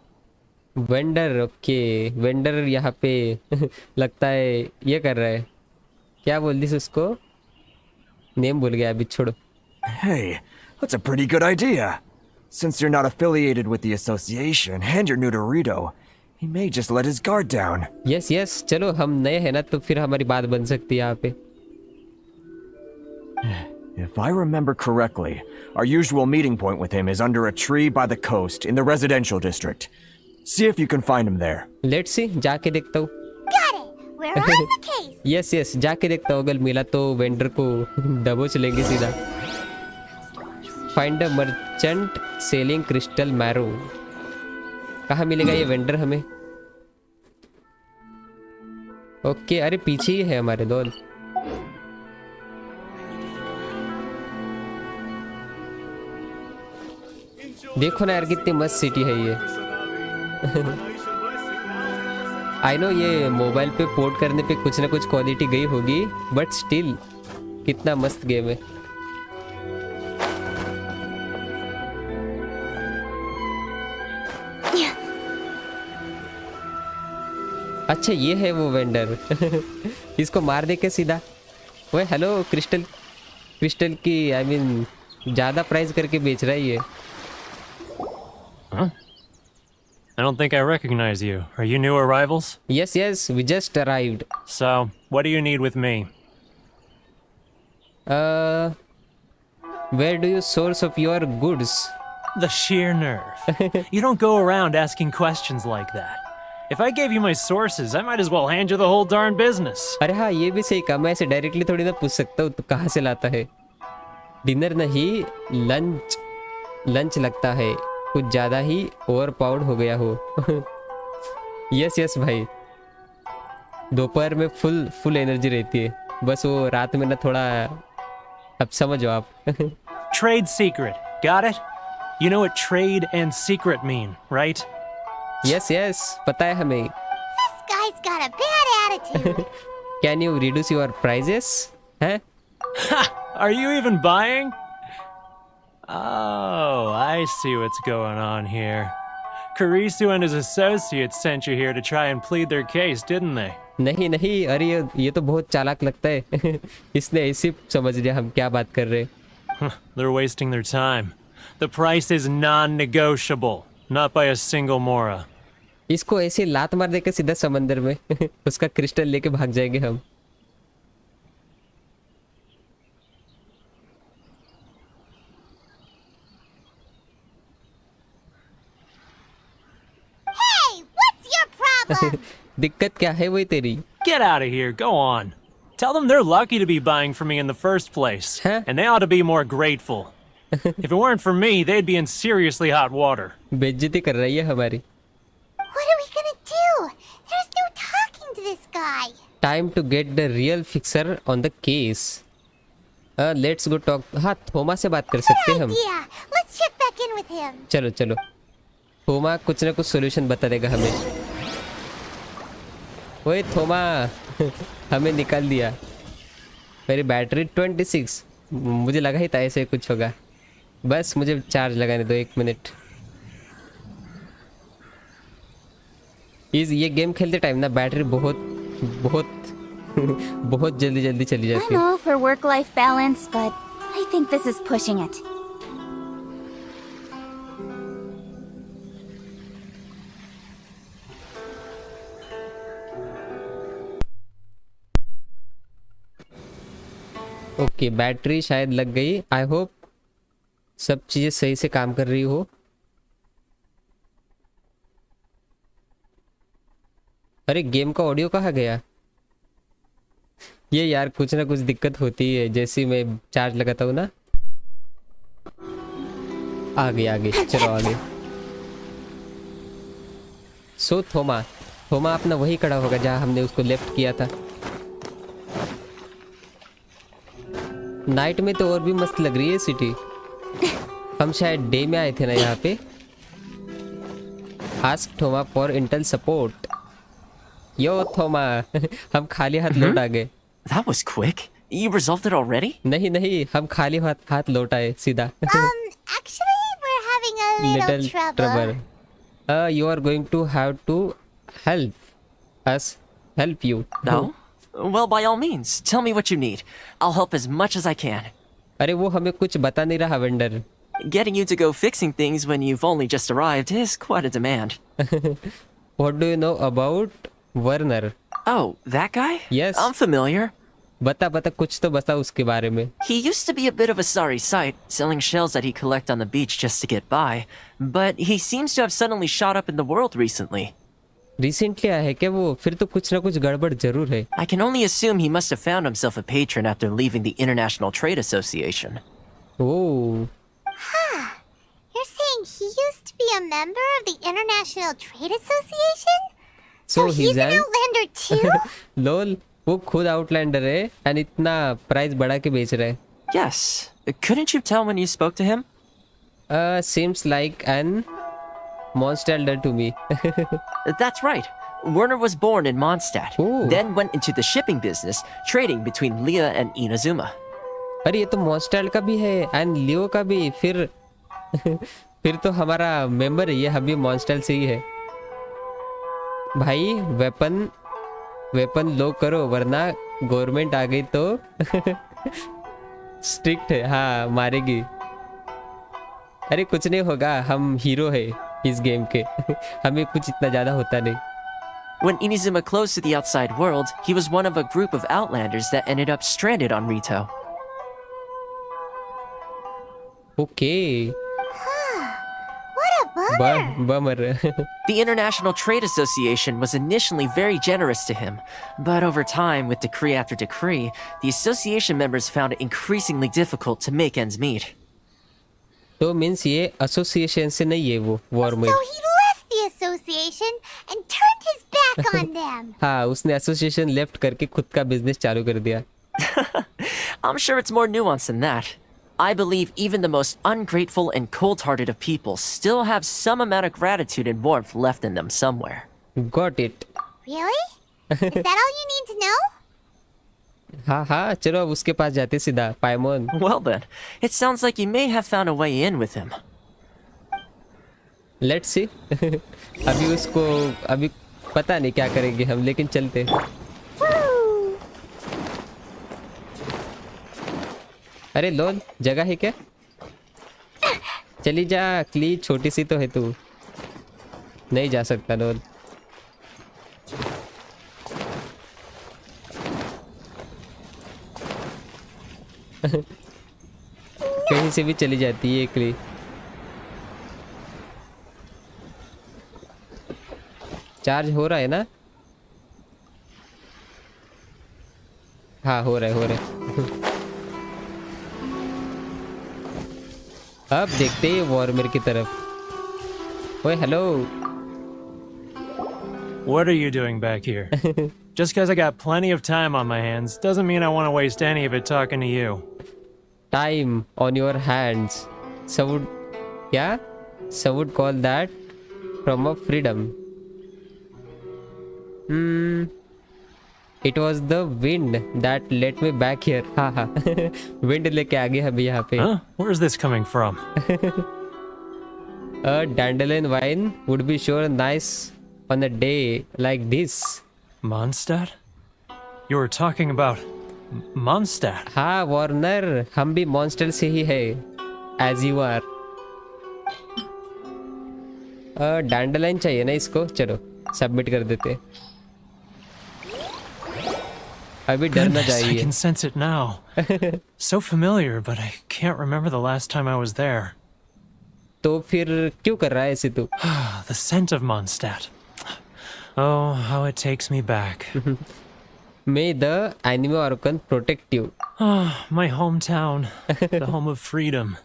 Vendor okay. Vendor यहाँ पे लगता है ये कर रहा है. क्या बोल दी उसको? नेम भूल गया अभी. छोड़ो. Hey, that's a pretty good idea. Since you're not affiliated with the association and you're new to Rito, he may just let his guard down. Yes yes. चलो हम नए हैं ना तो फिर हमारी बात बन सकती है यहाँ पे. If I remember correctly, our usual meeting point with him is under a tree by the coast in the residential district. See if you can find him there. Let's see. जाके देखता हूँ. Got it. We're on the case. Yes yes. जाके देखता हूँ. अगर मिला तो vendor को दबोच लेंगे सीधा. Find a merchant selling crystal marrow. कहाँ मिलेगा ये वेंडर हमें? ओके. अरे पीछे ही है हमारे दोल. देखो ना यार कितनी मस्त सिटी है ये. आई नो ये मोबाइल पे पोर्ट करने पे कुछ ना कुछ क्वालिटी गई होगी, बट स्टिल कितना मस्त गेम है. अच्छा ये है वो वेंडर. इसको मार दे के सीधा. ओए हेलो. क्रिस्टल की आई मीन ज़्यादा प्राइस करके बेच रहा है ये. Huh? I don't think I recognize you. Are you new arrivals? Yes, yes, we just arrived. So, what do you need with me? Where do you source of your goods? The sheer nerve. You don't go around asking questions like that. If I gave you my sources, I might as well hand you the whole darn business. अरे हाँ ये भी सही कहा. मैं ऐसे directly थोड़ी ना पूछ सकता हूँ तो कहाँ से लाता है. डिनर नहीं लंच लगता है. कुछ ज़्यादा ही ओवर पावर्ड हो गया हो. यस यस भाई. दोपहर में फुल एनर्जी रहती है. बस वो रात में ना थोड़ा. अब समझो आप. Trade secret. Got it? You know what trade and secret mean, right? Yes yes. पता है हमें. This guy's got a bad attitude. Can you reduce your prices? हैं? Are you even buying? Oh, I see what's going on here. Karisu and his associates sent you here to try and plead their case, didn't they? नहीं नहीं. अरे ये तो बहुत चालाक लगता है. इसने ऐसे समझ लिया हम क्या बात कर रहे हैं. They're wasting their time. The price is non-negotiable, not by a single mora. इसको ऐसे लात मार देकर सीधा समंदर में उसका क्रिस्टल लेके भाग जाएंगे हम. Hey, what's your problem? दिक्कत क्या है वही तेरी. Get out of here, go on. Tell them they're lucky to be buying from me in the first place. Huh? And they ought to be more grateful. If it weren't for me, they'd be in seriously hot water. बेइज्जती कर रही है हमारी. What are we gonna do? There's no talking to this guy. Time to get the real fixer on the case. Let's go talk. हाँ, Thoma से बात कर सकते हैं हम. Yeah, let's check back in with him. चलो चलो, थोमा कुछ ना कुछ सोल्यूशन बता देगा हमें. ओए थोमा, हमें निकाल दिया. मेरी बैटरी 26. मुझे लगा ही था ऐसे कुछ होगा. बस मुझे चार्ज लगाने दो 1 मिनट. ये गेम खेलते टाइम ना बैटरी बहुत बहुत बहुत जल्दी जल्दी चली जाती I'm है. all for work-life balance, but I think this is pushing it. Okay, battery शायद लग गई. आई होप सब चीज़ें सही से काम कर रही हो. अरे गेम का ऑडियो कहाँ गया? ये यार कुछ ना कुछ दिक्कत होती है जैसे मैं चार्ज लगाता हूँ ना. आ गई. चलो आगे. सो थोमा अपना वही खड़ा होगा जहाँ हमने उसको लेफ्ट किया था. नाइट में तो और भी मस्त लग रही है सिटी. हम शायद डे में आए थे ना यहाँ पे. Ask Thoma for intel support. Yo Thoma, हम खाली हाथ लौट आ गए. That was quick. You resolved it already? नहीं, हम खाली हाथ लौट आए सीधा. Actually, we're having a little trouble. You are going to have to help you. No? Well, by all means, tell me what you need. I'll help as much as I can. अरे वो हमें कुछ बता नहीं रहा vendor. Getting you to go fixing things when you've only just arrived is quite a demand. What do you know about Werner? Oh, that guy? Yes. I'm familiar. बता कुछ तो बता उसके बारे में. He used to be a bit of a sorry sight, selling shells that he collect on the beach just to get by. But he seems to have suddenly shot up in the world recently. Recently आया है क्या वो? फिर तो कुछ ना कुछ गड़बड़ जरूर है. I can only assume he must have found himself a patron after leaving the International Trade Association. Oh. You're saying he used to be a member of the International Trade Association? So he's an outlander too? लोल, वो खुद Outlander है and इतना price बढ़ा के बेच रहा है. Yes. Couldn't you tell when you spoke to him? Seems like an monster to me. That's right. Werner was born in Mondstadt, Ooh. then went into the shipping business, trading between Leah and Inazuma. अरे ये तो मॉन्स्टैल का भी है and लियो का भी. फिर तो हमारा मेंबर है ये. हम भी मॉन्स्टैल से ही है भाई. वेपन लो करो वरना गवर्नमेंट आ गई तो स्ट्रिक्ट है. हाँ, मारेगी. अरे कुछ नहीं होगा, हम हीरो है इस गेम के. हमें कुछ इतना ज्यादा होता नहीं. When Inazuma closed to the outside world, he was one of a group of outlanders that ended up stranded on Rito. Okay. What a bummer. Bummer. The International Trade Association was initially very generous to him, but over time, with decree after decree, the association members found it increasingly difficult to make ends meet. तो means ये association से नहीं है वो war में. So he left the association and turned his back on them. हाँ, उसने association left करके खुद का बिजनेस चालू कर दिया. I'm sure it's more nuanced than that. I believe even the most ungrateful and cold-hearted of people still have some amount of gratitude and warmth left in them somewhere. Got it. Really? Is that all you need to know? हाँ, चलो अब उसके पास जाते सीधा. पाइमोन. Well then, it sounds like you may have found a way in with him. Let's see. अभी पता नहीं क्या करेंगे हम, लेकिन चलते. अरे लोल, जगह है क्या? चली जा क्ली, छोटी सी तो है तू. नहीं जा सकता लोल. कहीं से भी चली जाती है क्ली. चार्ज हो रहा है ना? हाँ, हो रहा है. अब देखते हैं वॉर्मर की तरफ. ओए hello. What are you doing back here? Just because I got plenty of time on my hands doesn't mean I want to waste any of it talking to you. Time on your hands. Some would call that from of freedom. It was the wind that led me back here. Haha. Wind लेके आ गए अभी यहाँ पे. Huh? Where's this coming from? A dandelion wine would be sure nice on a day like this. Mondstadt? You were talking about Mondstadt. हाँ Warner, हम भी monster से ही है. As you are. डैंडलाइन चाहिए ना इसको. चलो सबमिट कर देते. अभी डरना Goodness, I चाहिए. can sense it now. So familiar, but I can't remember the last time I was there. तो फिर क्यों कर रहा है ऐसे तू? The scent of Mondstadt. Oh, how it takes me back. May the anime organ protect you. Oh, my hometown, the home of freedom.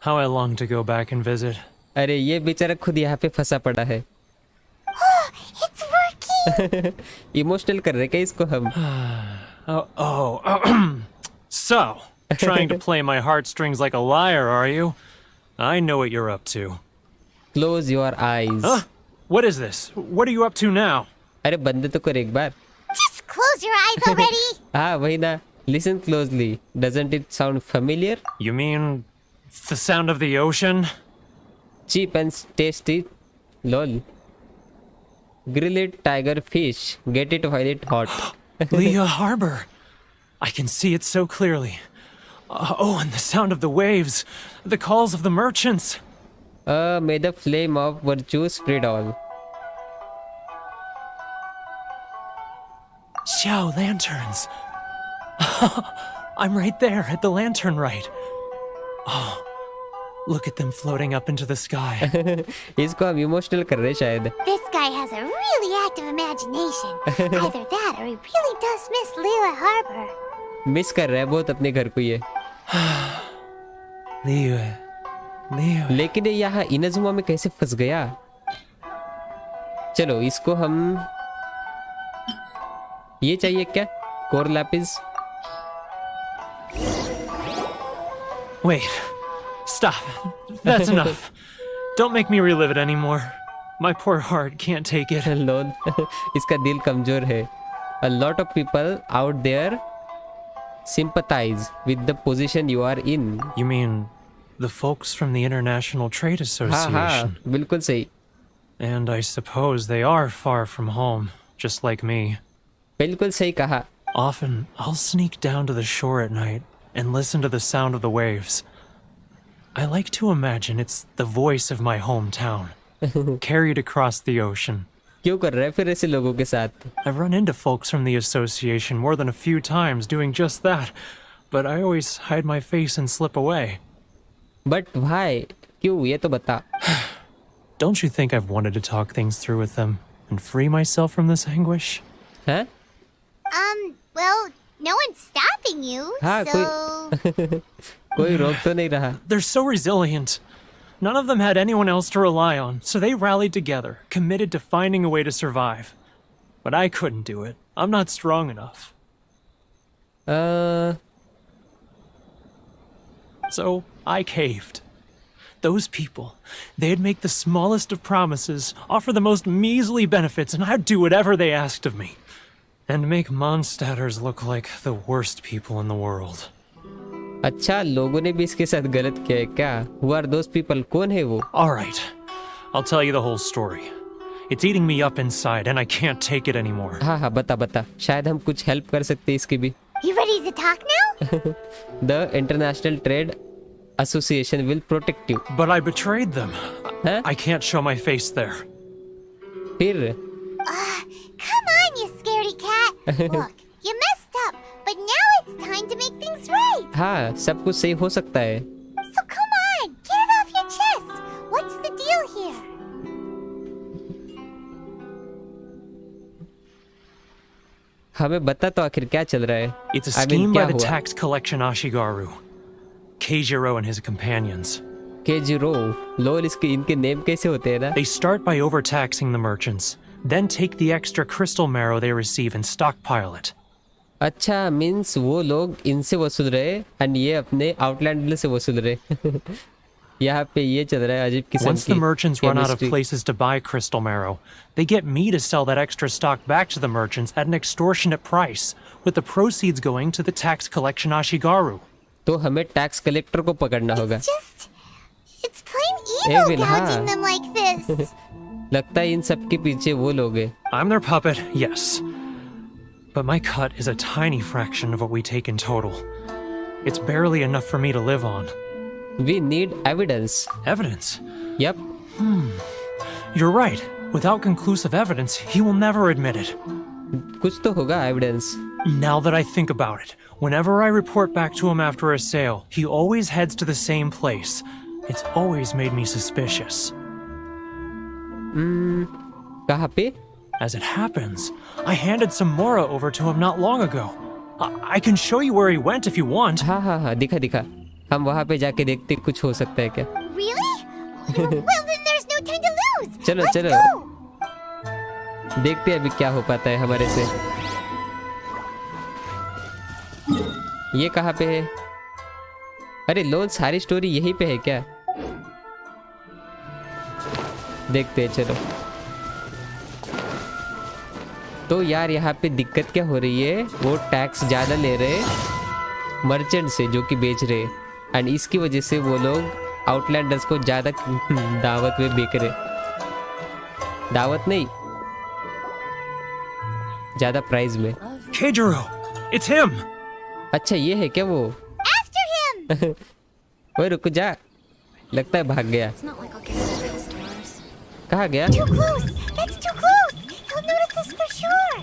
How I long to go back and visit. अरे ये बेचारा खुद यहाँ पे फंसा पड़ा है. It's working! Emotional कर रहे क्या इसको हम? So, trying to play my heartstrings like a liar, are you? I know what you're up to. Close your eyes. Huh? What is this? What are you up to now? अरे बंदे तो कर एक बार. Just close your eyes already! हाँ वही ना. Listen closely. Doesn't it sound familiar? You mean the sound of the ocean? Cheap and tasty. Lol. Grill it, tiger fish. Get it while it hot. Leah Harbor. I can see it so clearly. Oh, and the sound of the waves. The calls of the merchants. May the flame of virtue spread all. Xiao lanterns. I'm right there at the lantern right. Oh, look at them floating up into the sky. इसको हम emotional कर रहे शायद. This guy has a really active imagination. Either that or he really does miss Leela Harbor. Miss कर रहा है बहुत अपने घर को ये. Leah. लेकिन ये यहाँ इनाजुमा में कैसे फंस गया? चलो इसको हम ये चाहिए क्या? Core Lapis. Wait. Stop. That's enough. Don't make me relive it anymore. My poor heart can't take it. Lol. इसका दिल कमजोर है. A lot of people out there sympathize with the position you are in. You mean the folks from the International Trade Association? हाँ, बिल्कुल सही. And I suppose they are far from home, just like me. बिल्कुल सही कहा. Often, I'll sneak down to the shore at night and listen to the sound of the waves. I like to imagine it's the voice of my hometown, carried across the ocean. क्यों कर रहा है फिर ऐसे लोगों के साथ? I've run into folks from the association more than a few times doing just that, but I always hide my face and slip away. But why? क्यों? ये तो बता. Don't you think I've wanted to talk things through with them and free myself from this anguish? हैं? Well, no one's stopping you, हाँ, so... कोई रोक तो नहीं रहा. They're so resilient. None of them had anyone else to rely on, so they rallied together, committed to finding a way to survive. But I couldn't do it. I'm not strong enough. So I caved. Those people, they'd make the smallest of promises, offer the most measly benefits, and I'd do whatever they asked of me. And make Mondstadters look like the worst people in the world. अच्छा लोगों ने भी इसके साथ गलत किया है क्या? Who are those people? कौन है वो? All right, I'll tell you the whole story. It's eating me up inside, and I can't take it anymore. हाँ बता. शायद हम कुछ हेल्प कर सकते हैं इसकी भी. You ready to talk now? The International Trade Association will protect you. But I betrayed them. Huh? I can't show my face there. फिर? Come on, you scaredy cat. Look, you messed up, but now it's time to make things right. हाँ सब कुछ सही हो सकता है. So come on, get it off your chest. What's the deal here? हमें बता तो आखिर क्या चल रहा है? It's a scheme by the tax collection Ashigaru. Keijiro and his companions. Keijiro, लोल इसके इनके नेम कैसे होते हैं ना? They start by overtaxing the merchants, then take the extra crystal marrow they receive and stockpile it. अच्छा means वो लोग इनसे वसूल रहे एंड ये अपने आउटलैंडर से वसूल रहे यहाँ पे ये चल रहा है अजीब किस्म की Once the merchants run out of places to buy crystal marrow, they get me to sell that extra stock back to the merchants at an extortionate price, with the proceeds going to the tax collection Ashigaru. तो हमें tax collector को पकड़ना होगा। It's plain evil gouging them like this. लगता है इन सब के पीछे वो लोग हैं। I'm their puppet, yes. But my cut is a tiny fraction of what we take in total. It's barely enough for me to live on. We need evidence. Evidence? Yep. You're right. Without conclusive evidence, he will never admit it. कुछ तो होगा evidence. Now that I think about it, whenever I report back to him after a sale, he always heads to the same place. It's always made me suspicious. कहाँ पे? As it happens, I handed some Mora over to him not long ago. I can show you where he went if you want. हाँ हाँ हाँ दिखा दिखा हम वहाँ पे जाके देखते कुछ हो सकता है क्या? Really? Well, then there's no time to lose. चलो Let's चलो go. देखते हैं अभी क्या हो पाता है हमारे से। ये कहाँ पे है? अरे लोन सारी स्टोरी यहीं पे है क्या? देखते हैं चलो। तो यार यहाँ पे दिक्कत क्या हो रही है, वो टैक्स ज़्यादा ले रहे मर्चेंट से जो कि बेच रहे, एंड इसकी वजह से वो लोग आउटलैंडर्स को ज़्यादा दावत में बेच रहे, दावत नहीं ज़्यादा प्राइस में। Keijiro, it's him. अच्छा ये है क्या वो? After him. ओए रुक जा, लगता है भाग गया। कहाँ गया? Too close. That's too close. He'll notice us for sure.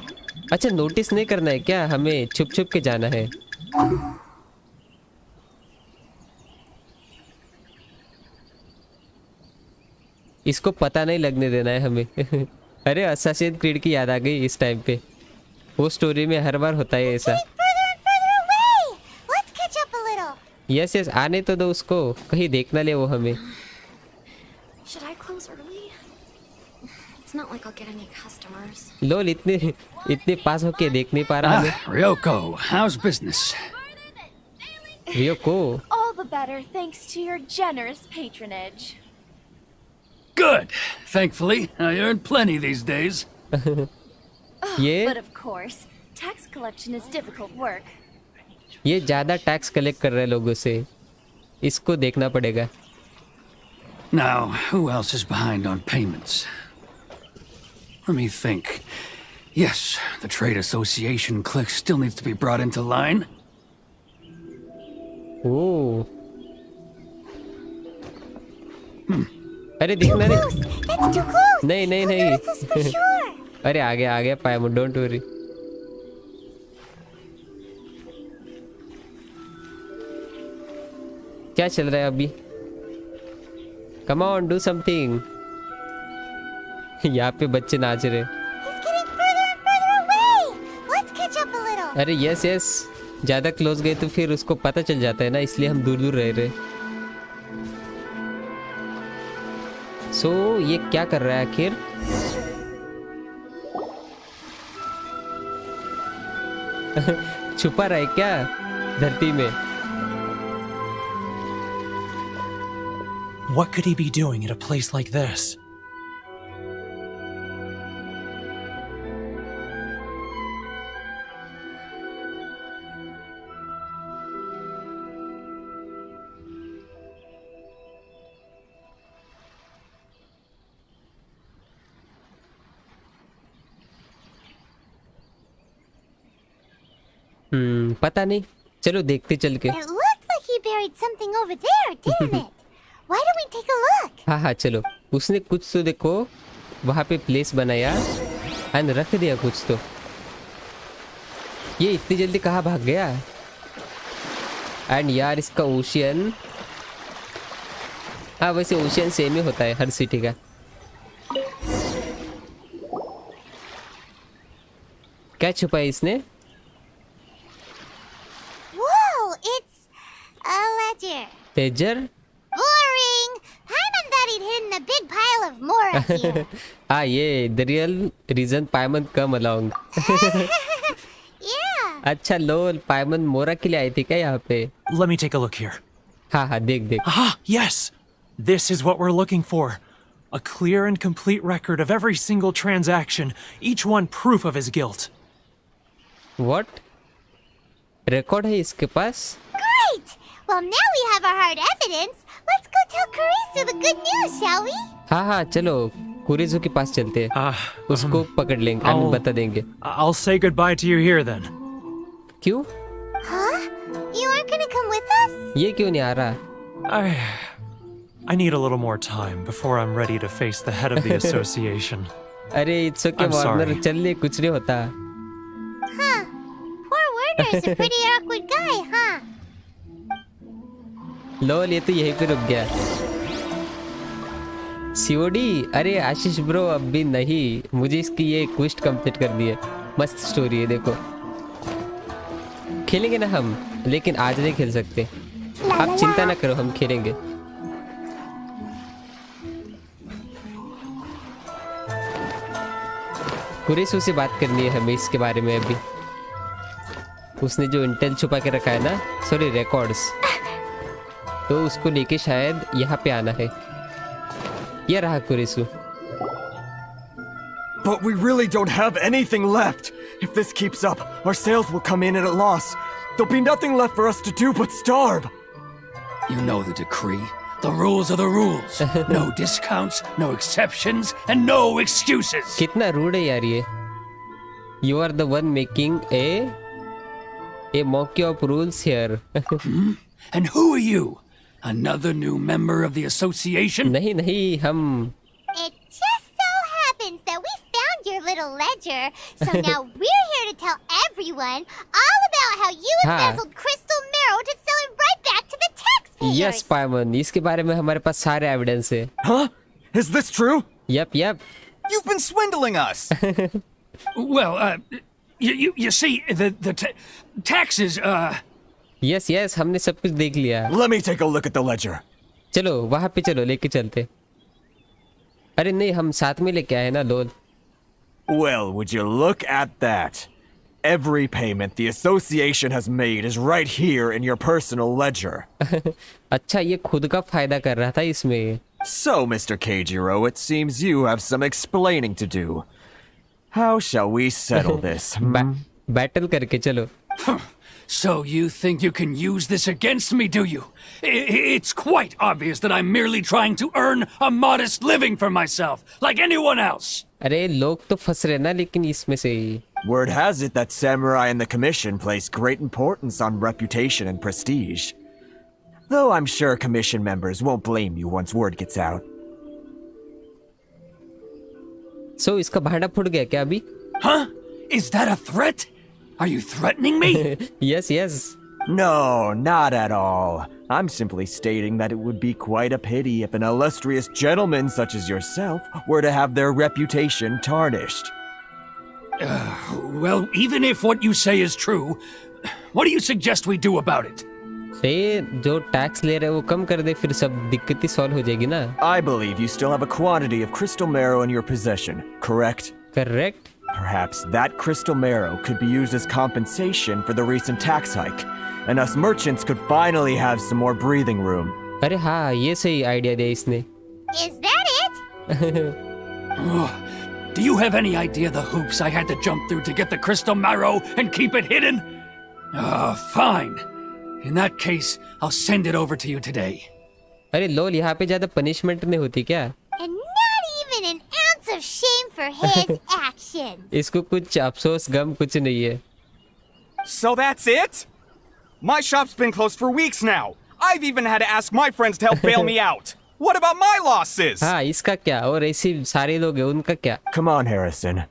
अच्छा नोटिस नहीं करना है क्या, हमें छुप छुप के जाना है। इसको पता नहीं लगने देना है हमें अरे असासिन क्रीड की याद आ गई इस टाइम पे, वो स्टोरी में हर बार होता है ऐसा। यस यस आने तो दो उसको, कहीं देख ना ले वो हमें। Should I close early? It's not like I'll get any customers. लोल इतने पास होके देख नहीं पा रहा हमें। Ryoko, how's business? Ryoko All the better thanks to your generous patronage. Good. Thankfully, I earn plenty these days. ये But of course, tax collection is difficult work. ये ज्यादा टैक्स कलेक्ट कर रहे हैं लोगों से, इसको देखना पड़ेगा। Now, who else is behind on payments? Let me think. Yes, the trade association clique still needs to be brought into line. ओह अरे दिखना नहीं नहीं नहीं नहीं अरे आ गया पायमो, डोंट वरी। क्या चल रहा है अभी? Come on do something. यहाँ पे बच्चे नाच रहे। अरे यस यस ज्यादा क्लोज गए तो फिर उसको पता चल जाता है ना, इसलिए हम दूर दूर रह रहे। सो ये क्या कर रहा है आखिर? छुपा रहा है क्या धरती में? What could he be doing at a place like this? पता नहीं, चलो देखते चल के। It looked like he buried something over there, didn't it? Why don't we take a look? हाँ हाँ चलो, उसने कुछ तो देखो वहाँ पे प्लेस बनाया एंड रख दिया कुछ तो। ये इतनी जल्दी कहाँ भाग गया? एंड यार इसका ओशियन, हाँ वैसे ओशियन सेम ही होता है हर सिटी का। क्या छुपा है इसने? Whoa, it's a ledger. Ledger? Boring. Paimon thought he'd hidden a big pile of Mora out here. हाँ ये the real reason पायमन come along. Yeah. अच्छा लोल पायमन मोरा के लिए आई थी क्या यहाँ पे? Let me take a look here. हाँ हाँ देख देख. Ah, yes! This is what we're looking for. A clear and complete record of every single transaction, each one proof of his guilt. What? Record है इसके पास? Great! Well, now we have our hard evidence. Let's go tell Karisu the good news, shall we? हाँ हाँ चलो कुरिजू के पास चलते हैं. उसको पकड़ लेंगे हम बता देंगे. I'll say goodbye to you here then. क्यों? Huh? You aren't gonna come with us? ये क्यों नहीं आ रहा? I need a little more time before I'm ready to face the head of the association. अरे it's okay I'm Warner sorry. चल ले कुछ नहीं होता. Huh. Poor Werner's a pretty awkward guy, huh? लोल ये तो यहीं पे रुक गया. सीओडी अरे आशीष ब्रो अब भी नहीं. मुझे इसकी ये क्विस्ट कंप्लीट कर दी है. मस्त स्टोरी है देखो. खेलेंगे ना हम लेकिन आज नहीं खेल सकते. आप चिंता ना करो हम खेलेंगे. कुरेसू से बात करनी है हमें इसके बारे में अभी. उसने जो इंटेल छुपा के रखा है ना सॉरी रिकॉर्ड्स तो उसको लेके शायद यहाँ पे आना है. ये रहा कुरेसू. But we really don't have anything left. If this keeps up, our sales will come in at a loss. There'll be nothing left for us to do but starve. You know the decree. The rules are the rules. No discounts, no exceptions, and no excuses. कितना rude है यार ये. You are the one making a monkey of rules here. And who are you? Another new member of the association? नहीं नहीं हम. It just so happens that we found your little ledger, so now we're here to tell everyone all about how you embezzled crystal marrow to sell it right back to the taxpayers. Yes, पायमन इसके बारे में हमारे पास सारे evidence है. Huh? Is this true? Yep. You've been swindling us. Well, you see, the taxes, Yes, हमने सब कुछ देख लिया. Let me take a look at the ledger. चलो वहाँ पे चलो लेके चलते. अरे नहीं हम साथ में लेके आए ना लोल. Well, would you look at that? Every payment the association has made is right here in your personal ledger. अच्छा ये खुद का फायदा कर रहा था इसमें. So, Mr. Keijiro, it seems you have some explaining to do. How shall we settle this? Battle करके चलो. So you think you can use this against me, do you? It's quite obvious that I'm merely trying to earn a modest living for myself, like anyone else. अरे लोग तो फंस रहे ना लेकिन इसमें से ही. Word has it that samurai and the commission place great importance on reputation and prestige. Though I'm sure commission members won't blame you once word gets out. So इसका भांडा फूट गया क्या अभी? Huh? Is that a threat? Are you threatening me? Yes. No, not at all. I'm simply stating that it would be quite a pity if an illustrious gentleman such as yourself were to have their reputation tarnished. Well, even if what you say is true, what do you suggest we do about it? से जो tax ले रहे हैं वो कम कर दे फिर सब दिक्कतें सॉल्व हो जाएगी ना. I believe you still have a quantity of crystal marrow in your possession, correct? Correct. Perhaps that crystal marrow could be used as compensation for the recent tax hike, and us merchants could finally have some more breathing room. अरे हाँ ये सही idea दिया इसने. Is that it? Do you have any idea the hoops I had to jump through to get the crystal marrow and keep it hidden? Fine. In that case, I'll send it over to you today. अरे लोल यहाँ पे ज्यादा punishment नहीं होती क्या? And not even an ounce of shame for his actions. इसको कुछ अफसोस गम कुछ नहीं है. So that's it? My shop's been closed for weeks now. I've even had to ask my friends to help bail me out. What about my losses? हाँ इसका क्या और ऐसे सारे लोग हैं उनका क्या? Come on, Harrison.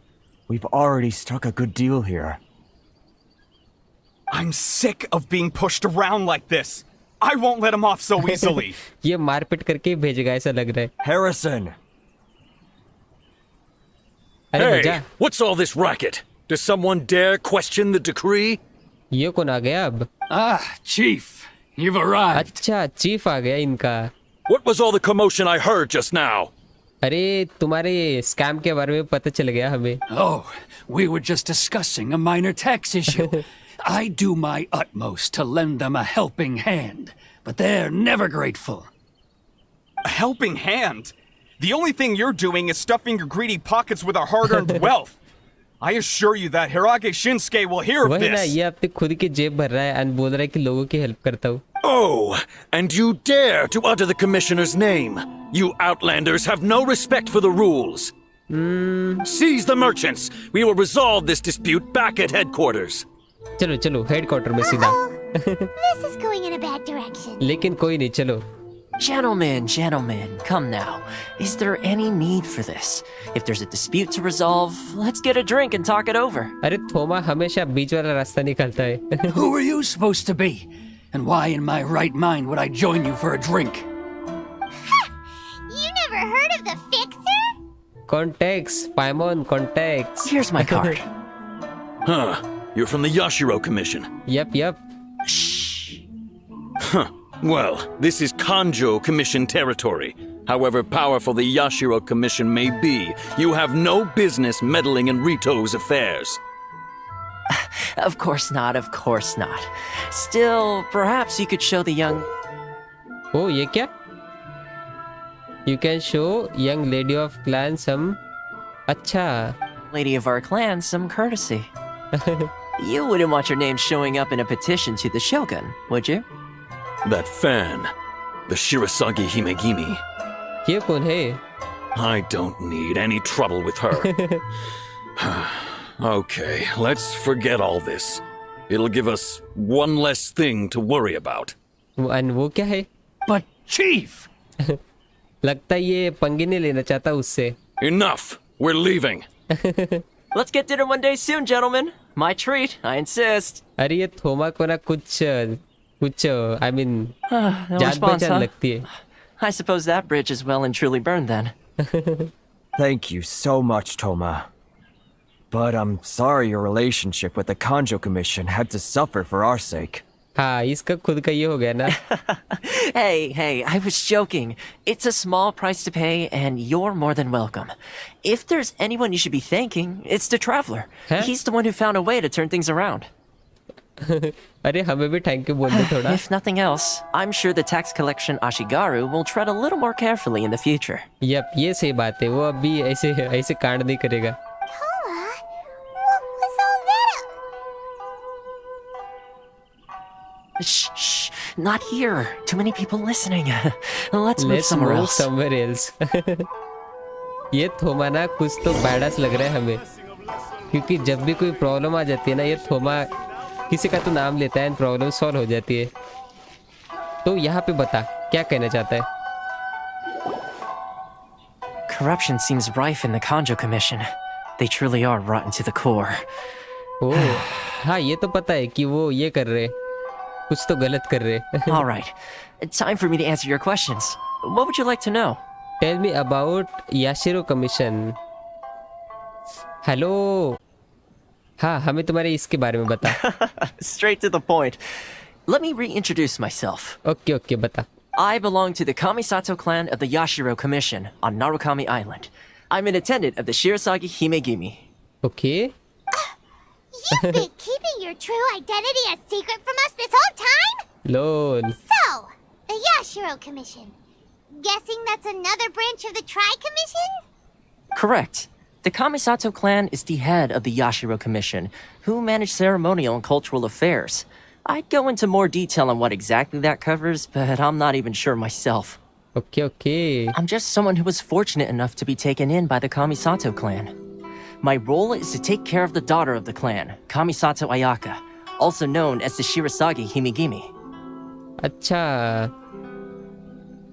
We've already struck a good deal here. I'm sick of being pushed around like this. I won't let him off so easily. ये मारपीट करके ही भेजेगा ऐसा लग रहा है. Harrison. Hey, what's all this racket? Does someone dare question the decree? ये कौन आ गया अब? Chief, you've arrived. अच्छा चीफ आ गया इनका. What was all the commotion I heard just now? अरे तुम्हारे स्कैम के बारे में पता चल गया हमें. Oh, we were just discussing a minor tax issue. I do my utmost to lend them a helping hand, but they're never grateful. A helping hand? The only thing you're doing is stuffing your greedy pockets with our hard-earned wealth. I assure you that Hirage Shinsuke will hear of वही ना, this. ये अपनी खुद की जेब भर रहा है और बोल रहा है कि लोगों की हेल्प करता हूँ. Oh, and you dare to utter the commissioner's name. You outlanders have no respect for the rules. Seize the merchants. We will resolve this dispute back at headquarters. चलो चलो हेडक्वार्टर में सीधा. This is going in a bad direction. लेकिन कोई नहीं, चलो. Gentlemen, come now. Is there any need for this? If there's a dispute to resolve, let's get a drink and talk it over. अरे थोमा हमेशा बीच वाला रास्ता निकालता है. Who are you supposed to be? And why in my right mind would I join you for a drink? You never heard of the Fixer? Contacts, Paimon, contacts. Here's my card. Huh. You're from the Yashiro Commission. Yep. Huh. Well, this is Kanjo Commission territory. However powerful the Yashiro Commission may be, you have no business meddling in Rito's affairs. Of course not. Still, perhaps you could show the young... Oh, ये क्या? You can show young lady of clan some... अच्छा. Lady of our clan some courtesy. You wouldn't want your name showing up in a petition to the Shogun, would you? That fan, the Shirasagi Himegimi. ये कौन है? I don't need any trouble with her. Okay, let's forget all this. It'll give us one less thing to worry about. And वो क्या है? But Chief! लगता है ये पंगे नहीं लेना चाहता उससे. Enough! We're leaving. Let's get dinner one day soon, gentlemen. My treat, I insist. अरे ये थोमा को ना कुछ I mean No जान response, पहचान huh? लगती है. I suppose that bridge is well and truly burned then. Thank you so much, Toma. But I'm sorry your relationship with the Kanjo Commission had to suffer for our sake. हाँ, इसका खुद का ये हो गया ना. Hey, I was joking. It's a small price to pay, and you're more than welcome. If there's anyone you should be thanking, it's the Traveler. Huh? He's the one who found a way to turn things around. अरे हमें भी thank you बोल दो थोड़ा. If nothing else, I'm sure the tax collection Ashigaru will tread a little more carefully in the future. Yup, ये सही बात है. वो अभी ऐसे कांड नहीं करेगा. What was all that? Shh, not here. Too many people listening. Let's move somewhere else. ये थोमा ना कुछ तो बैडास लग रहा है हमें, क्योंकि जब भी कोई प्रॉब्लम आ जाती है ना, ये थोमा किसी का तो नाम लेता है और प्रॉब्लम सॉल्व हो जाती है. तो यहाँ पे बता क्या कहना चाहता है. Corruption seems rife in the Kanjo Commission. They truly are rotten to the core. ओह हाँ, ये तो पता है कि वो ये कर रहे, कुछ तो गलत कर रहे. All right, time for me to answer your questions. What would you like to know? Tell me about Yashiro Commission. Hello. हाँ, हमें तुम्हारे इसके बारे में बता. Straight to the point. Let me reintroduce myself. Okay, बता. I belong to the Kamisato clan of the Yashiro Commission on Narukami Island. I'm an attendant of the Shirasagi Himegimi. Okay. You've been keeping your true identity a secret from us this whole time? Lol. So, the Yashiro Commission. Guessing that's another branch of the Tri-Commission? Correct. The Kamisato clan is the head of the Yashiro Commission, who manage ceremonial and cultural affairs. I'd go into more detail on what exactly that covers, but I'm not even sure myself. Okay. I'm just someone who was fortunate enough to be taken in by the Kamisato clan. My role is to take care of the daughter of the clan, Kamisato Ayaka, also known as the Shirasagi Himegimi. अच्छा,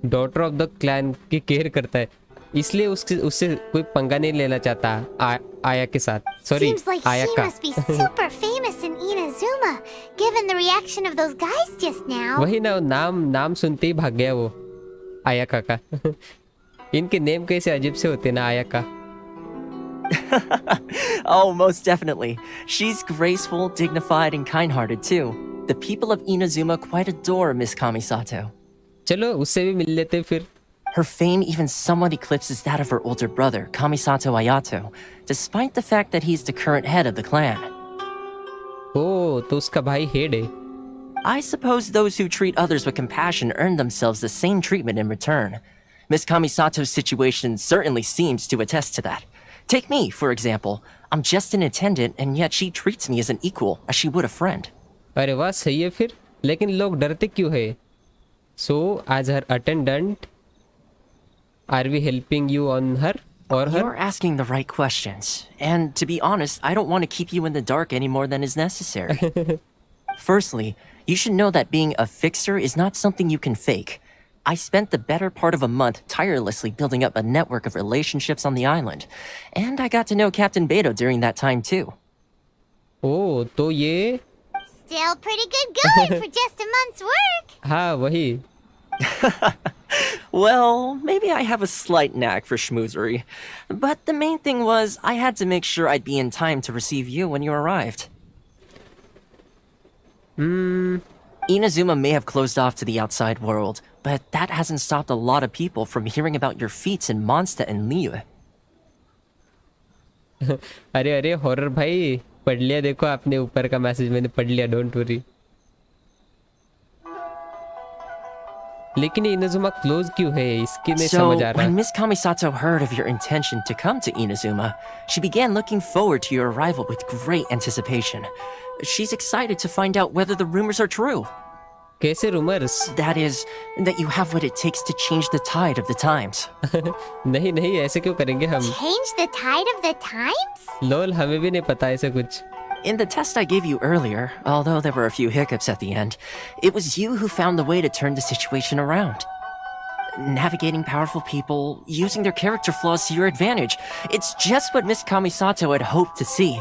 daughter of the clan की care करता है, इसलिए उससे कोई पंगा नहीं लेना चाहता आया के साथ. सॉरी, Seems like आया she का. must be super famous in Inazuma, given the reaction of those guys just now. वही ना, नाम सुनते ही भाग गया वो आया का. इनके नेम कैसे अजीब से होते ना, आया का. Oh, most definitely. She's graceful, dignified, and kind-hearted too. The people of Inazuma quite adore Miss Kamisato. चलो उससे भी मिल लेते फिर. Her fame even somewhat eclipses that of her older brother, Kamisato Ayato, despite the fact that he's the current head of the clan. Oh, तो उसका भाई head है. I suppose those who treat others with compassion earn themselves the same treatment in return. Miss Kamisato's situation certainly seems to attest to that. Take me, for example. I'm just an attendant, and yet she treats me as an equal, as she would a friend. अरे वाह सही है फिर. लेकिन लोग डरते क्यों है? So, as her attendant, are we helping you on her or her? You're asking the right questions. And to be honest, I don't want to keep you in the dark any more than is necessary. Firstly, you should know that being a fixer is not something you can fake. I spent the better part of a month tirelessly building up a network of relationships on the island. And I got to know Captain Beto during that time too. Oh, तो ये Still pretty good going for just a month's work. हाँ वही. Well, maybe I have a slight knack for schmoozery. But the main thing was, I had to make sure I'd be in time to receive you when you arrived. Inazuma may have closed off to the outside world, but that hasn't stopped a lot of people from hearing about your feats in Mondstadt and Liyue. अरे अरे horror भाई पढ़ लिया. देखो आपने ऊपर का message मैंने पढ़ लिया. Don't worry. लेकिन इनाजुमा क्लोज क्यों है इसकी नहीं समझ आ रहा. When Miss Kamisato heard of your intention to come to Inazuma, she began looking forward to your arrival with great anticipation. She's excited to find out whether the rumors are true. कैसे rumors? That is, that you have what it takes to change the tide of the times. नहीं नहीं ऐसे क्यों करेंगे हम. Change the tide of the times? लोल हमें भी नहीं पता ऐसा कुछ. In the test I gave you earlier, although there were a few hiccups at the end, it was you who found the way to turn the situation around. Navigating powerful people, using their character flaws to your advantage. It's just what Miss Kamisato had hoped to see.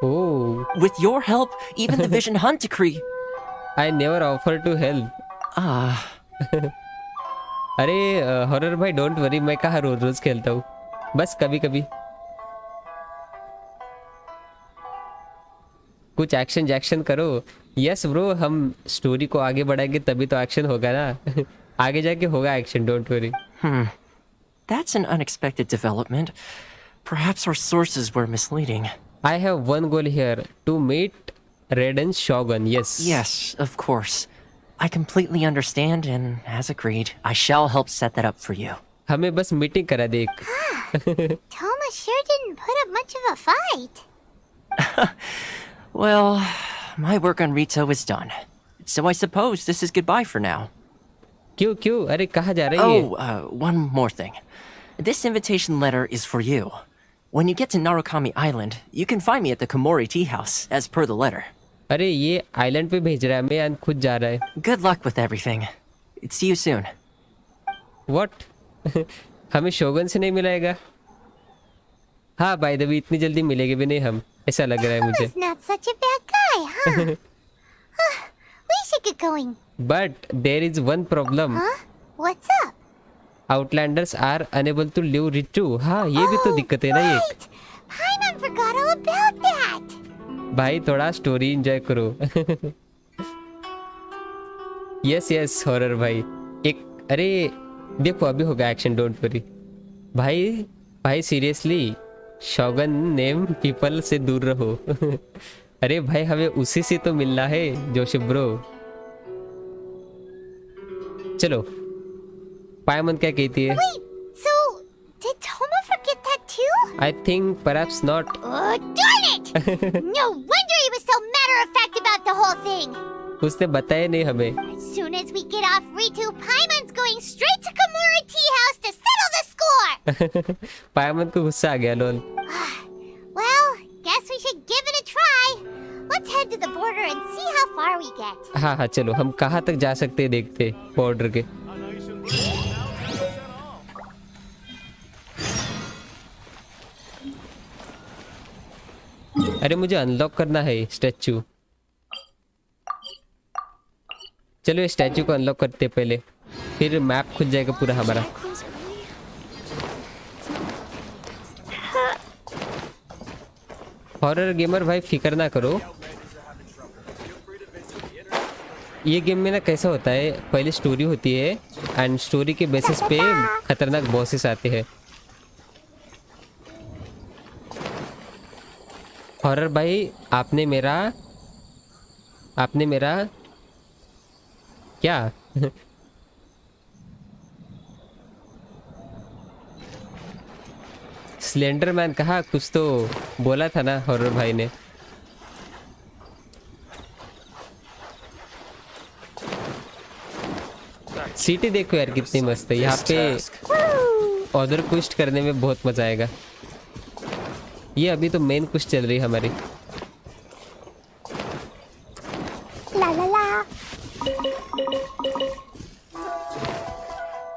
Oh. With your help, even the Vision Hunt decree. I never offered to help. अरे horror भाई don't worry. मैं कहाँ रोज रोज खेलता हूँ. बस कभी कभी कुछ एक्शन जैक्शन करो. यस ब्रो हम स्टोरी को आगे बढ़ाएंगे तभी तो एक्शन होगा ना. आगे जाके होगा action. Don't worry. That's an unexpected development. Perhaps our sources were misleading. I have one goal here, to meet Raiden's Shogun. Yes. Yes, of course. I completely understand, and as agreed, I shall help set that up for you. हमें बस meeting करा दे एक. Toma sure didn't put up much of a fight. Well, my work on Rito is done. So I suppose this is goodbye for now. क्यों क्यों? अरे कहाँ जा रही है? Oh, one more thing. This invitation letter is for you. When you get to Narukami Island, you can find me at the Komori tea house, as per the letter. अरे ये island पे भेज रहा है मैं या खुद जा रहा है? Good luck with everything. See you soon. What? हमें शोगन से नहीं मिलाएगा? हाँ बाय द वे इतनी जल्दी मिलेंगे भी नहीं हम. ऐसा लग रहा है मुझे. He's not such a bad guy, huh? We should get going. But there is one problem. Huh? What's up? Outlanders are unable to live Ritu. हाँ ये भी तो दिक्कत है ना ये. Paimon forgot all about that. भाई थोड़ा स्टोरी एंजॉय करो. यस यस हॉरर भाई. एक अरे देखो अभी होगा एक्शन. डोंट वरी भाई. भाई सीरियसली शोगन नेम पीपल से दूर रहो. अरे भाई हमें उसी से तो मिलना है जोशी ब्रो. चलो पायमन क्या कहती है? Wait, so did Toma forget that too? I think perhaps not. Oh darn it! No wonder he was so matter-of-fact about the whole thing. उसने बताया नहीं हमें. As soon as we get off Ritu, Paimon's going straight to Komori Tea House to settle the score. पायमन को गुस्सा आ गया लोल. Well, guess we should give it a try. Let's head to the border and see how far we get. हाँ हाँ चलो हम कहाँ तक जा सकते हैं देखते बॉर्डर के. अरे मुझे अनलॉक करना है स्टैचू. चलो ये स्टैचू को अनलॉक करते पहले, फिर मैप खुल जाएगा पूरा हमारा. हॉरर गेमर भाई फिक्र ना करो. ये गेम में ना कैसा होता है, पहले स्टोरी होती है एंड स्टोरी के बेसिस पे खतरनाक बॉसेस आते हैं। हॉरर भाई आपने मेरा क्या स्लेंडर मैन कहा, कुछ तो बोला था ना हॉरर भाई ने। सिटी देखो यार कितनी मस्त है। यहाँ पे ऑर्डर क्विस्ट करने में बहुत मजा आएगा। ये अभी तो मेन क्विस्ट चल रही है हमारी। La la la.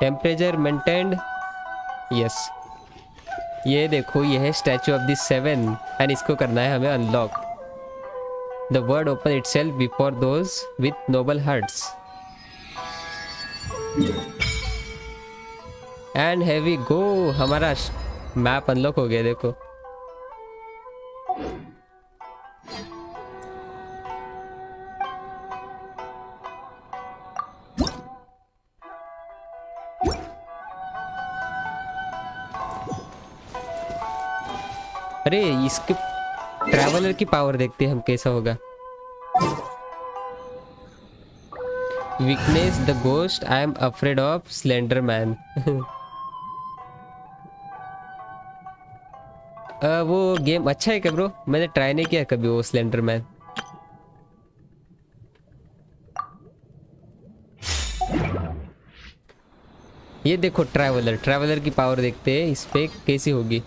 Temperature maintained, yes. ये देखो ये है स्टैचू ऑफ द 7 एंड इसको करना है हमें unlock. The word open itself before those with noble hearts and heavy go. हमारा मैप अनलॉक हो गया देखो। अरे इसके ट्रैवलर की पावर देखते हैं हम कैसा होगा। Weakness the ghost, I am afraid of slender man. वो गेम अच्छा है क्या ब्रो? मैंने ट्राई नहीं किया कभी वो स्लेंडर मैन। ये देखो ट्रैवलर की पावर देखते हैं इस पे कैसी होगी।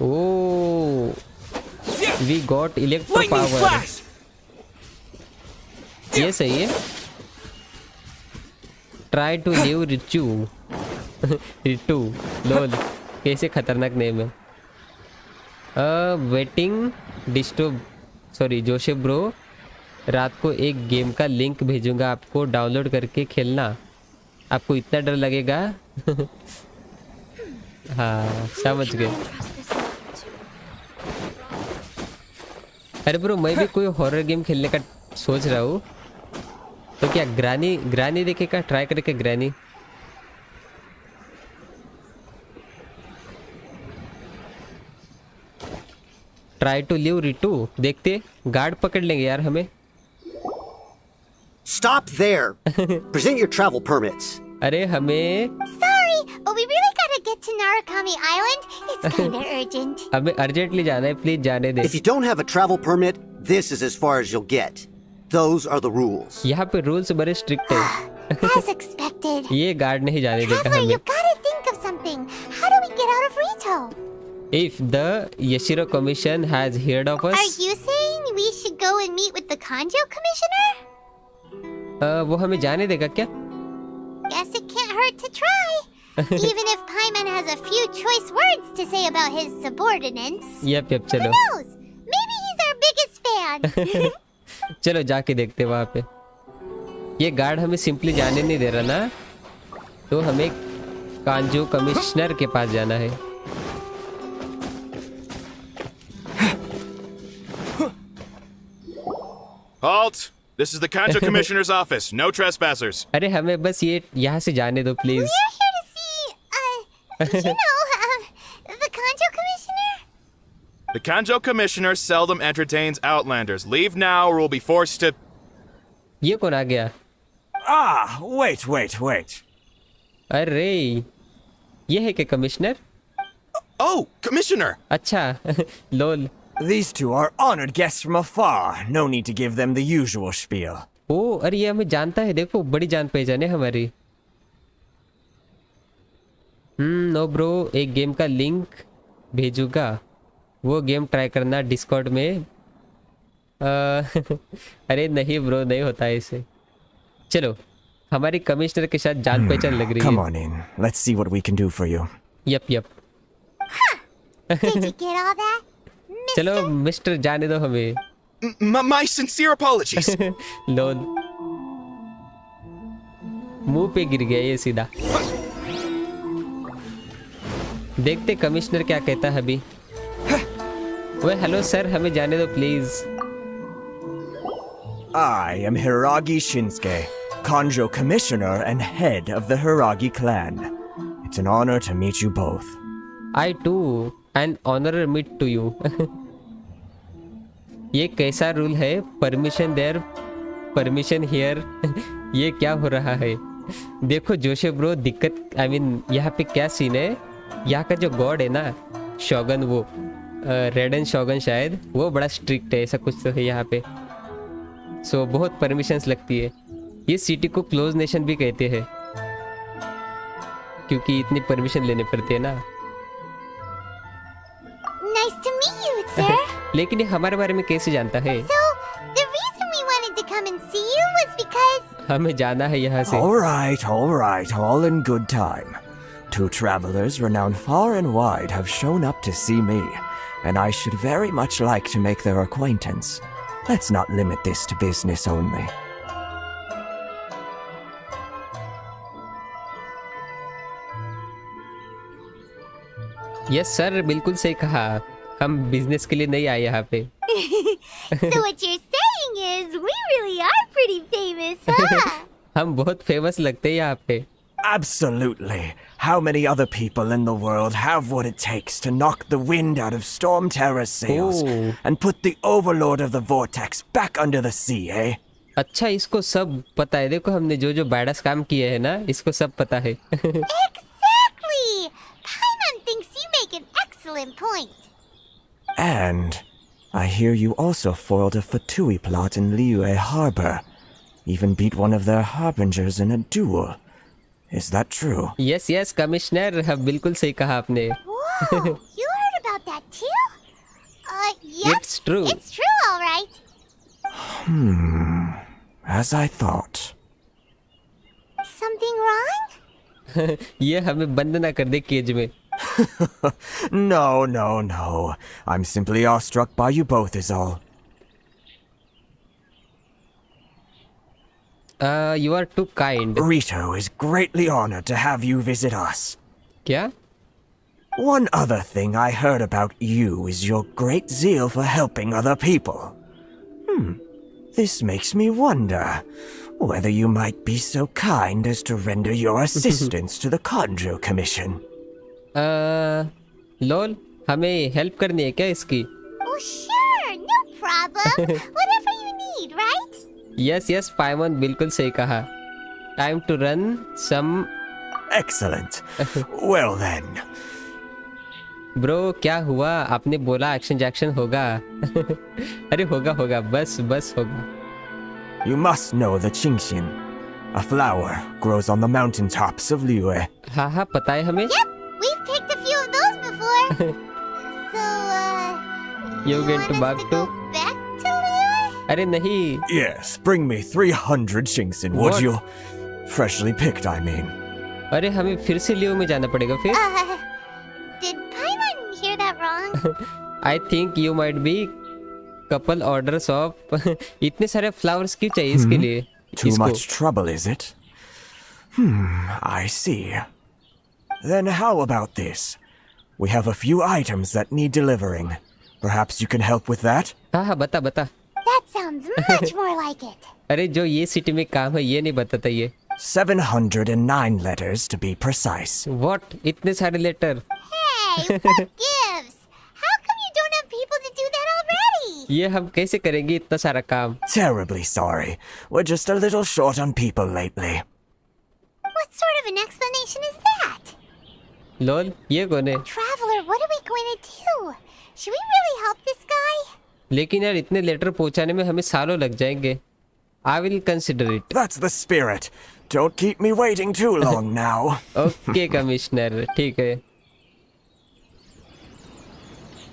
Oh, we got electro power. ये सही है। Try to live Richu. Ritu लोल कैसे खतरनाक नेम है। वेटिंग डिस्ट्रो, सॉरी जोशे ब्रो, रात को एक गेम का लिंक भेजूंगा आपको, डाउनलोड करके खेलना। आपको इतना डर लगेगा। हाँ समझ गए। अरे ब्रो मैं भी कोई हॉरर गेम खेलने का सोच रहा हूँ, तो क्या ग्रानी देखेगा? ट्राई करके ग्रानी। ट्राई टू लिव रिटू देखते, गार्ड पकड़ लेंगे यार हमें। Stop there. Present your travel permits. अरे हमें Sorry, but we really gotta get to Narukami Island. It's kinda urgent. हमें अर्जेंटली जाना है, प्लीज जाने दे। If you don't have a travel permit, this is as far as you'll get. Those are the rules. यहाँ पे rules बड़े strict है। As expected. ये guard नहीं जाने देगा Traveler, हमें। you gotta think of something. How do we get out of Rito? If the Yashiro Commission has heard of us, Are you saying we should go and meet with the Kanjo Commissioner? वो हमें जाने देगा क्या? Guess it can't hurt to try. Even if Paimon has a few choice words to say about his subordinates. Yup चलो। Who knows? Maybe he's our biggest fan. चलो जाके देखते वहाँ पे। ये गार्ड हमें सिंपली जाने नहीं दे रहा ना, तो हमें कांजो कमिश्नर के पास जाना है। Halt! This is the Kanjo Commissioner's office. No trespassers. अरे हमें बस ये यहाँ से जाने दो please. We're here to see, you know, the Kanjo Commissioner. The Kanjo Commissioner seldom entertains outlanders. Leave now or we'll be forced to... ये कौन आ गया? Ah, wait. अरे ये है क्या कमिश्नर? Oh, Commissioner! अच्छा लोल। These two are honored guests from afar. No need to give them the usual spiel. ओ अरे ये हमें जानता है, देखो बड़ी जान पहचान है हमारी। नो ब्रो, एक गेम का लिंक भेजूंगा, वो गेम ट्राई करना डिस्कॉर्ड में। अरे नहीं ब्रो, नहीं होता है इसे। चलो हमारी कमिश्नर के साथ जान पहचान लग रही है। Come on in. Let's see what we can do for you. Yup Did you get all that? चलो मिस्टर जाने दो हमें। My sincere apologies. लोल मुंह पे गिर गया ये सीधा। देखते कमिश्नर क्या कहता है अभी। ओए हेलो सर, हमें जाने दो please. I am Hiragi Shinsuke, Kanjo Commissioner and head of the Hiragi clan. It's an honor to meet you both. I too, an honor meet to you. ये कैसा रूल है? Permission there, permission here. ये क्या हो रहा है? देखो जोशे ब्रो, दिक्कत आई मीन यहाँ पे क्या सीन है, यहाँ का जो गॉड है ना, शोगन, वो रेड एंड शोगन शायद, वो बड़ा स्ट्रिक्ट है, ऐसा कुछ तो है यहाँ पे। सो बहुत परमिशंस लगती है। ये सिटी को क्लोज नेशन भी कहते हैं क्योंकि इतनी परमिशन लेने पड़ती है ना। Nice to meet you, sir. लेकिन ये हमारे बारे में कैसे जानता है? So, the reason we wanted to come and see you was because... हमें जाना है यहाँ से। All right, all in good time. 2 travelers renowned far and wide have shown up to see me, and I should very much like to make their acquaintance. Let's not limit this to business only. Yes sir, बिल्कुल सही कहा। हम business के लिए नहीं आए यहाँ पे। So what you're saying is we really are pretty famous, huh? हम बहुत फेमस लगते हैं यहाँ पे। Absolutely. How many other people in the world have what it takes to knock the wind out of Storm Terror's sails and put the overlord of the vortex back under the sea, eh? अच्छा, इसको सब पता है। देखो हमने जो जो badass काम किए हैं ना, इसको सब पता है। Exactly! Paimon thinks you make an excellent point. And I hear you also foiled a Fatui plot in Liyue Harbor. Even beat one of their harbingers in a duel. Is that true? Yes, Commissioner, बिल्कुल सही कहा आपने। Whoa, you heard about that too? Yep. It's true. It's true, all right. As I thought. Something wrong? ये हमें बंद ना कर दे cage में। No. I'm simply awestruck by you both is all. You are too kind. Rito is greatly honored to have you visit us. क्या? One other thing I heard about you is your great zeal for helping other people. This makes me wonder whether you might be so kind as to render your assistance to the Kanjo Commission. लोल, हमें help करनी है क्या इसकी? Oh, sure, no problem. Whatever you need, right? Yes, पाइमन बिल्कुल सही कहा। Time to run some. Excellent. Well then. Bro, क्या हुआ? आपने बोला एक्शन जैक्शन होगा। अरे होगा, बस होगा। You must know the Qingshin. A flower grows on the mountaintops of Liyue. हाँ, पता है हमें। Yep, we've picked a few of those before. So, You're going to back to? Back to Liyue? अरे नहीं। Yes, bring me 300 Qingshin, would you? Freshly picked, I mean. अरे हमें फिर से लियो में जाना पड़ेगा फिर? Did Paimon hear that wrong? I think you might be couple orders of इतने सारे flowers क्यों चाहिए इसके लिए? Too much trouble, is it? I see. Then how about this? We have a few items that need delivering. Perhaps you can help with that? हाँ, बता। That sounds much more like it. अरे जो ये city में काम है ये नहीं बताता ये। 709 letters to be precise. What? इतने सारे letter? Hey, what gives? How come you don't have people to do that already? ये हम कैसे करेंगे इतना सारा काम? Terribly sorry. We're just a little short on people lately. What sort of an explanation is that? लोल, ये कौन है? Traveler, what are we going to do? Should we really help this guy? लेकिन यार इतने लेटर पहुंचाने में हमें सालों लग जाएंगे। I will consider it. That's the spirit. Don't keep me waiting too long now. Okay, Commissioner. ठीक है।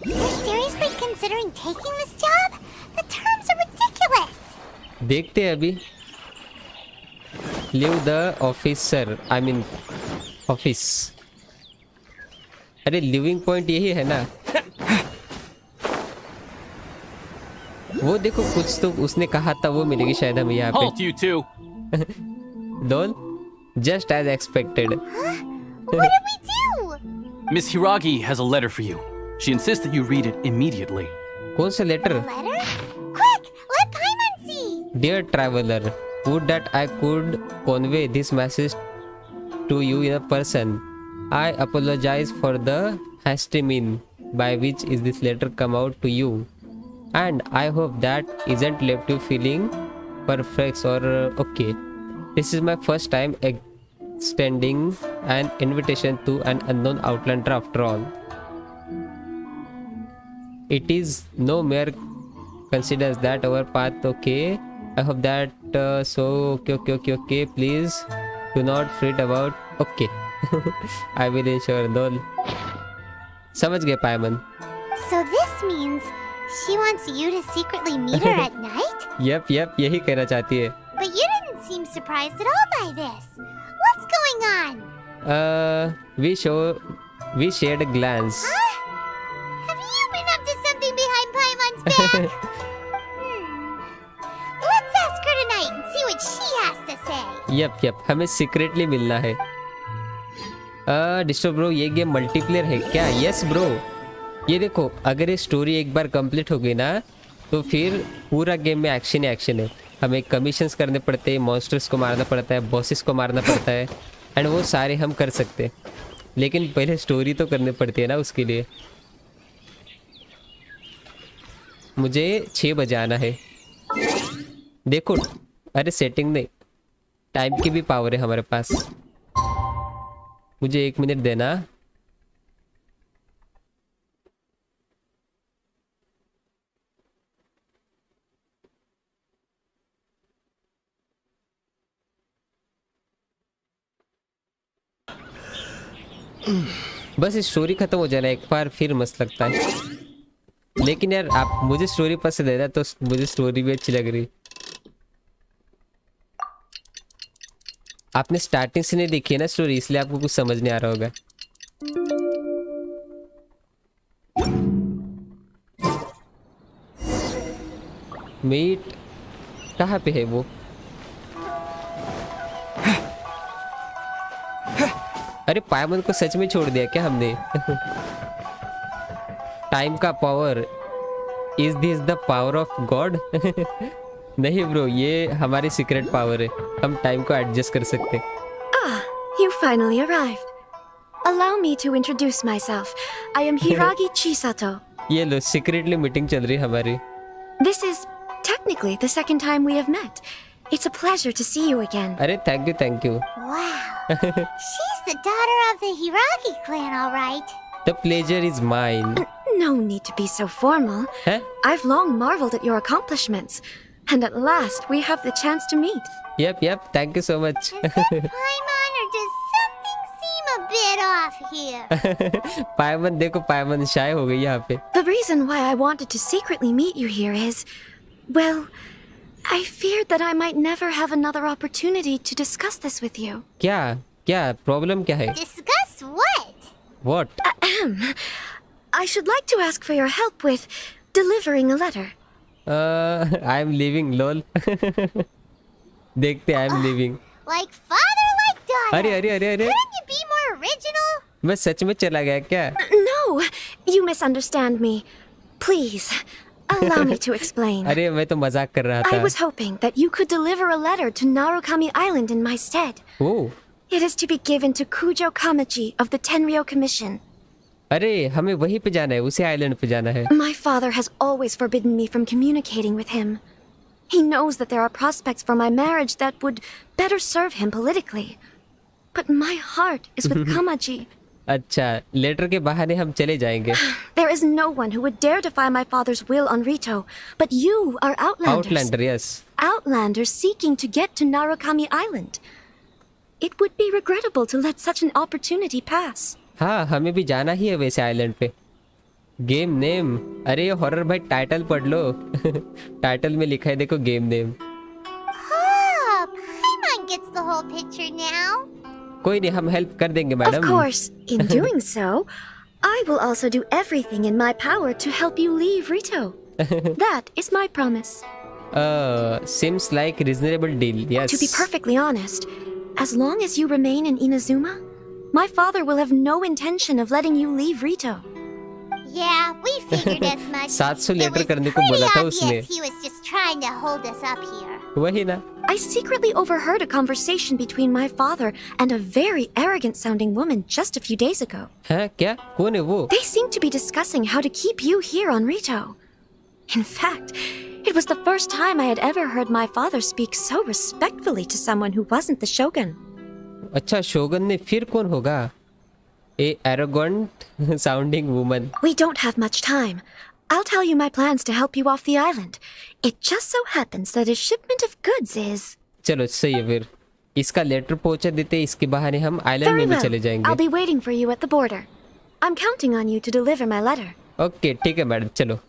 You're seriously considering taking this job? The terms are ridiculous. देखते हैं अभी। Leave the officer. I mean, office. अरे living point यही है ना? वो देखो कुछ तो उसने कहा था वो मिलेगी शायद हमें यहाँ पे। Halt, you two. Don't. Just as expected. What did we do? Miss Hiragi has a letter for you. She insists that you read it immediately. कौन सा letter? Letter? Quick, let Paimon see. Dear traveler, would that I could convey this message to you in a person. I apologize for the hasty mean by which is this letter come out to you, and I hope that isn't left you feeling perplexed or okay. This is my first time extending an invitation to an unknown outlander after all. It is no mere coincidence that our path okay. I hope that so okay. Please do not fret about okay. I will ensure lol. समझ गए पायमन. So this means she wants you to secretly meet her at night? Yep, यही कहना चाहती है. But you didn't seem surprised at all by this. What's going on? We shared a glance. Have you been up to something behind Paimon's back? Let's ask her tonight and see what she has to say. Yep, हमें secretly मिलना है. Distro bro, ये game multiplayer है क्या? Yes bro. ये देखो, अगर ये स्टोरी एक बार कंप्लीट हो गई ना, तो फिर पूरा गेम में एक्शन ही एक्शन है. हमें कमीशंस करने पड़ते हैं, मॉन्स्टर्स को मारना पड़ता है, बॉसेस को मारना पड़ता है, एंड वो सारे हम कर सकते हैं. लेकिन पहले स्टोरी तो करनी पड़ती है ना उसके लिए. मुझे 6 बजे आना है. देखो, अरे सेटिंग नहीं, टाइम की भी पावर है हमारे पास. मुझे 1 मिनट देना. बस स्टोरी खत्म हो जाना एक बार, फिर मस्त लगता है. लेकिन यार आप मुझे स्टोरी पसंद है ना, तो मुझे स्टोरी भी अच्छी लग रही. आपने स्टार्टिंग से नहीं देखी है ना स्टोरी, इसलिए आपको कुछ समझ नहीं आ रहा होगा. मीट कहाँ पे है वो? अरे पायमन को सच में छोड़ दिया क्या हमने? टाइम का power, is this the power of God? नहीं ब्रो, ये हमारी सीक्रेट पावर है. हम टाइम को एडजस्ट कर सकते. You finally arrived. Allow me to introduce myself. I am Hiragi Chisato. ये लो, सीक्रेटली मीटिंग चल रही है हमारी. This is technically the second time we have met. It's a pleasure to see you again. अरे thank you. Wow. She's the daughter of the Hiragi clan, all right. The pleasure is mine. No need to be so formal. Huh? I've long marveled at your accomplishments. And at last, we have the chance to meet. Yep. Thank you so much. Paimon, or does something seem a bit off here? पायमन देखो, पायमन शाय हो गई यहाँ पे. The reason why I wanted to secretly meet you here is, well, I feared that I might never have another opportunity to discuss this with you. क्या problem क्या है? Discuss what? What? I should like to ask for your help with delivering a letter. I am leaving, lol. देखते, I am leaving. Like father, like daughter. अरे. Couldn't you be more original? मैं सच में चला गया क्या? No, you misunderstand me. Please, allow me to explain. अरे मैं तो मजाक कर रहा था. I was hoping that you could deliver a letter to Narukami Island in my stead. Oh. It is to be given to Kujo Kamachi of the Tenryo Commission. अरे हमें वहीं पे जाना है, उसी आइलैंड पे जाना है. My father has always forbidden me from communicating with him. He knows that there are prospects for my marriage that would better serve him politically. But my heart is with Kamaji. अच्छा, letter के बहाने हम चले जाएंगे. There is no one who would dare defy my father's will on Rito, but you are outlanders. Outlander, yes. Outlanders seeking to get to Narukami Island. It would be regrettable to let such an opportunity pass. हाँ, हमें भी जाना ही है वैसे island पे. Game name, अरे ये horror भाई टाइटल पढ़ लो. टाइटल में लिखा है देखो, game name. Oh, Paimon gets the whole picture now. कोई नहीं, हम हेल्प कर देंगे madam. Of course, in doing so, I will also do everything in my power to help you leave Rito. That is my promise. Seems like reasonable deal. Yes. To be perfectly honest, as long as you remain in Inazuma, my father will have no intention of letting you leave Rito. Yeah, we figured as much. 700 It letter was करने को pretty बोला था obvious उसने। he was just trying to hold us up here. वही ना। I secretly overheard a conversation between my father and a very arrogant sounding woman just a few days ago. हैं क्या? कौन है वो? They seemed to be discussing how to keep you here on Rito. In fact, it was the first time I had ever heard my father speak so respectfully to someone who wasn't the shogun. अच्छा शोगन ने फिर कौन होगा? A arrogant sounding woman. We don't have much time. I'll tell you my plans to help you off the island. It just so happens that a shipment of goods is... चलो सही है फिर इसका लेटर पहुंचा देते इसके बहाने हम आइलैंड Very में भी well. चले जाएंगे। I'll be waiting for you at the border. I'm counting on you to deliver my letter. Okay ठीक है मैडम चलो।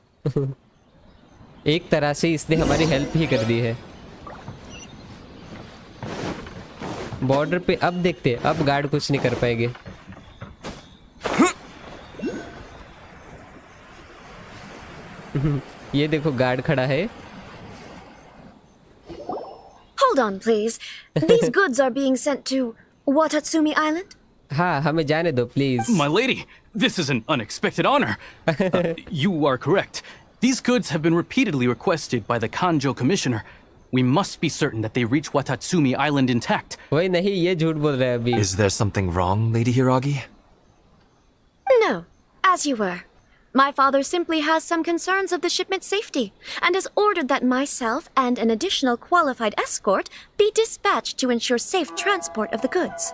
एक तरह से इसने हमारी हेल्प ही कर दी है। बॉर्डर पे अब देखते हैं, अब गार्ड कुछ नहीं कर पाएंगे। ये देखो गार्ड खड़ा है। Hold on, please. These goods are being sent to Watatsumi Island? हाँ हमें जाने दो please. My lady, this is an unexpected honor. You are correct. These goods have been repeatedly requested by the Kanjo Commissioner. We must be certain that they reach Watatsumi Island intact. वही नहीं ये झूठ बोल रहा है अभी। Is there something wrong, Lady Hiragi? No, as you were. My father simply has some concerns of the shipment's safety and has ordered that myself and an additional qualified escort be dispatched to ensure safe transport of the goods.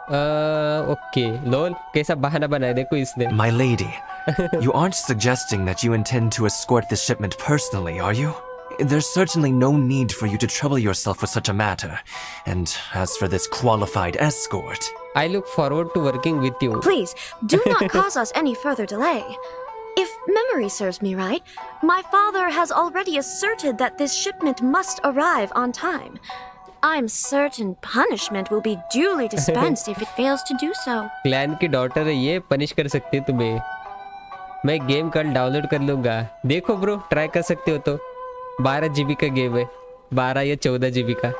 Okay lol कैसा बहाना बनाया देखो इसने। My lady, you aren't suggesting that you intend to escort this shipment personally, are you? There's certainly no need for you to trouble yourself with such a matter. And as for this qualified escort... I look forward to working with you. Please, do not cause us any further delay. If memory serves me right, my father has already asserted that this shipment must arrive on time. I'm certain punishment will be duly dispensed if it fails to do so. Clan की daughter है ये, punish कर सकती है तुम्हें। मैं game कल download कर लूंगा। देखो ब्रो ट्राई कर सकते हो तो। 12 GB का गेम है, 12 या 14 GB का।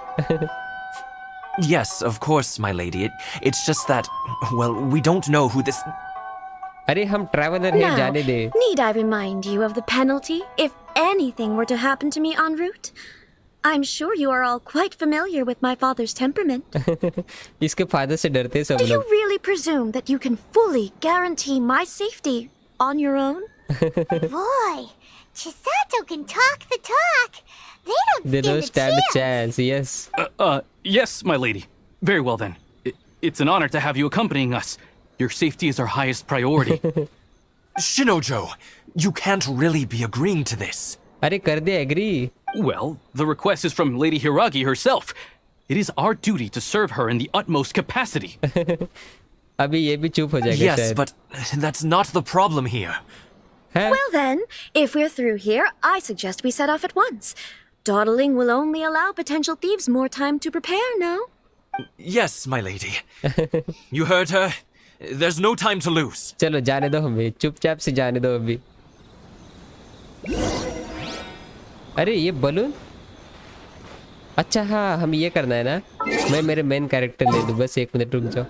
Yes, of course, my lady. It's just that, well, we don't know who this... अरे हम ट्रैवलर हैं, जाने दे। Need I remind you of the penalty if anything were to happen to me en route? I'm sure you are all quite familiar with my father's temperament. इसके father से डरते सब Do you लोग। really presume that you can fully guarantee my safety on your own? Boy, Chisato can talk the talk. They don't stand a chance. Yes. Yes, my lady. Very well then. It's an honor to have you accompanying us. Your safety is our highest priority. Shinojo, you can't really be agreeing to this. अरे कर दे agree. Well, the request is from Lady Hiragi herself. It is our duty to serve her in the utmost capacity. अभी ये भी चुप हो जाएगा Yes, शायद। but that's not the problem here. Well then, if we're through here, I suggest we set off at once. Dawdling will only allow potential thieves more time to prepare, no? Yes, my lady. You heard her. There's no time to lose. चलो जाने दो हमें, चुपचाप से जाने दो अभी। अरे ये बलून, अच्छा हाँ हम ये करना है ना। मैं मेरे मेन कैरेक्टर ले लूँ, बस 1 मिनट रुक जाओ।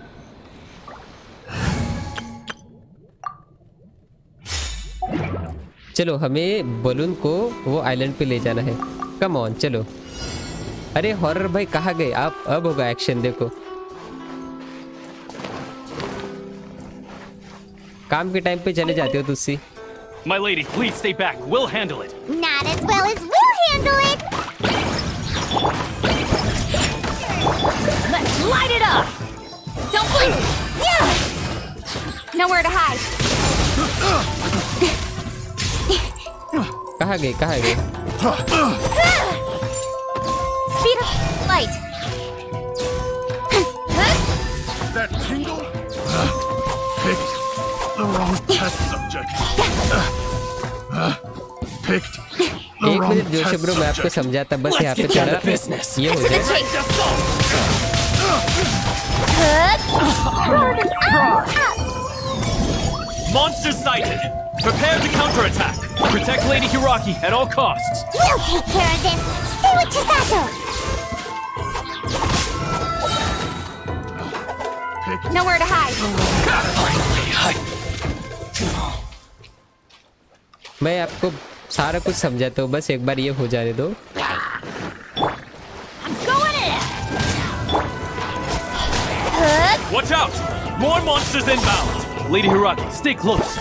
चलो हमें बलून को वो आइलैंड पे ले जाना है। कम ऑन चलो। अरे हॉरर भाई कहाँ गए आप? अब होगा एक्शन देखो। काम के टाइम पे चले जाते हो तुसी। My lady, please stay back. We'll handle it. Not as well as we'll handle it. Let's light it up! Don't blink! Yeah! Nowhere to hide. कहाँ गए कहाँ गए? Speed up light. That tingle? Picked the wrong test subject. Picked the एक wrong minute Joshi test bro मैं आपको subject. समझाता बस यहाँ पे Let's get down चला to business. ये हो जाए। Monster sighted! Prepare to counterattack! Protect Lady Hiragi at all costs. We'll take care of this. Stay with Chisato. Nowhere to hide. मैं आपको सारा कुछ समझाता हूँ, बस एक बार ये हो जाने दो। Watch out! More monsters inbound! Lady Hiraki, stay close.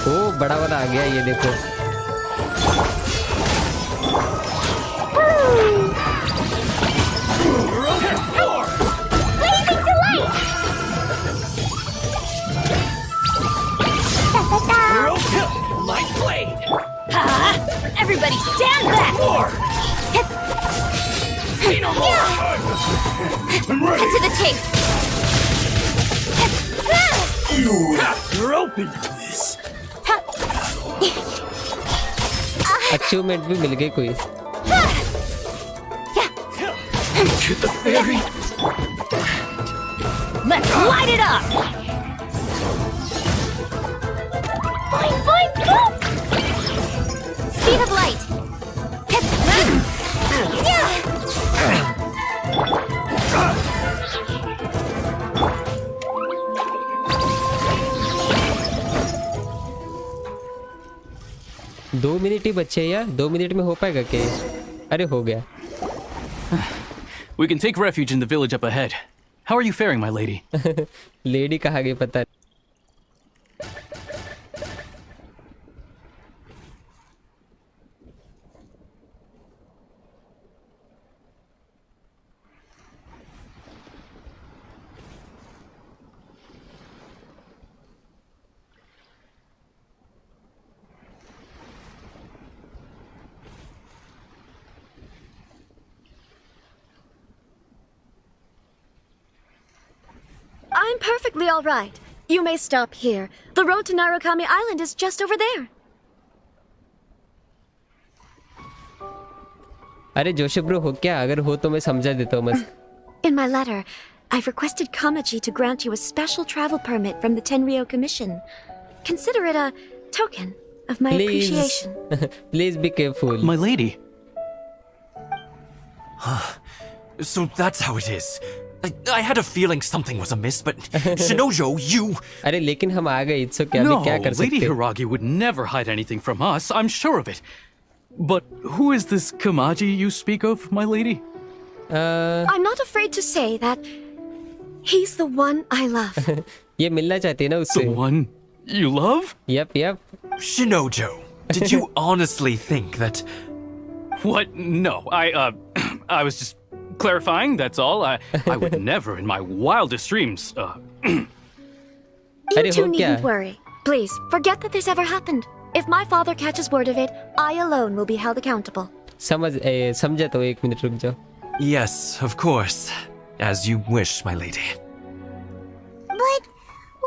ओ बड़ा वाला आ गया, ये देखो। Light blade! Ha! Everybody stand back! Say no more! Cut to the chase. You're open to this. Achievement भी मिल गई कोई। To the very... Let's light it up. Boing, boing, boing. Speed of light. 2 minute ही बचे हैं यार, 2 minute में हो पाएगा क्या? अरे हो गया। We can take refuge in the village up ahead. How are you faring, my lady? Lady कहाँ गई पता नहीं। I'm perfectly all right. You may stop here. The road to Narukami Island is just over there. अरे Joshi bro हो क्या? अगर हो तो मैं समझा देता हूँ मस्त। In my letter, I've requested Kamachi to grant you a special travel permit from the Tenryou Commission. Consider it a token of my appreciation. Please be careful. My lady. So that's how it is. I had a feeling something was amiss, but Shinojo, you... अरे लेकिन हम आ गए, इससे क्या No, भी क्या कर सकते? Lady Hiragi would never hide anything from us. I'm sure of it. But who is this Kamaji you speak of, my lady? I'm not afraid to say that he's the one I love. ये मिलना चाहती है ना उससे? The one you love? Yep, yep. Shinojo, did you honestly think that... What? No, I was just clarifying, that's all. I would never in my wildest dreams, You two needn't worry. Please, forget that this ever happened. If my father catches word of it, I alone will be held accountable. समझा तो 1 minute रुक जाओ। Yes, of course. As you wish, my lady. But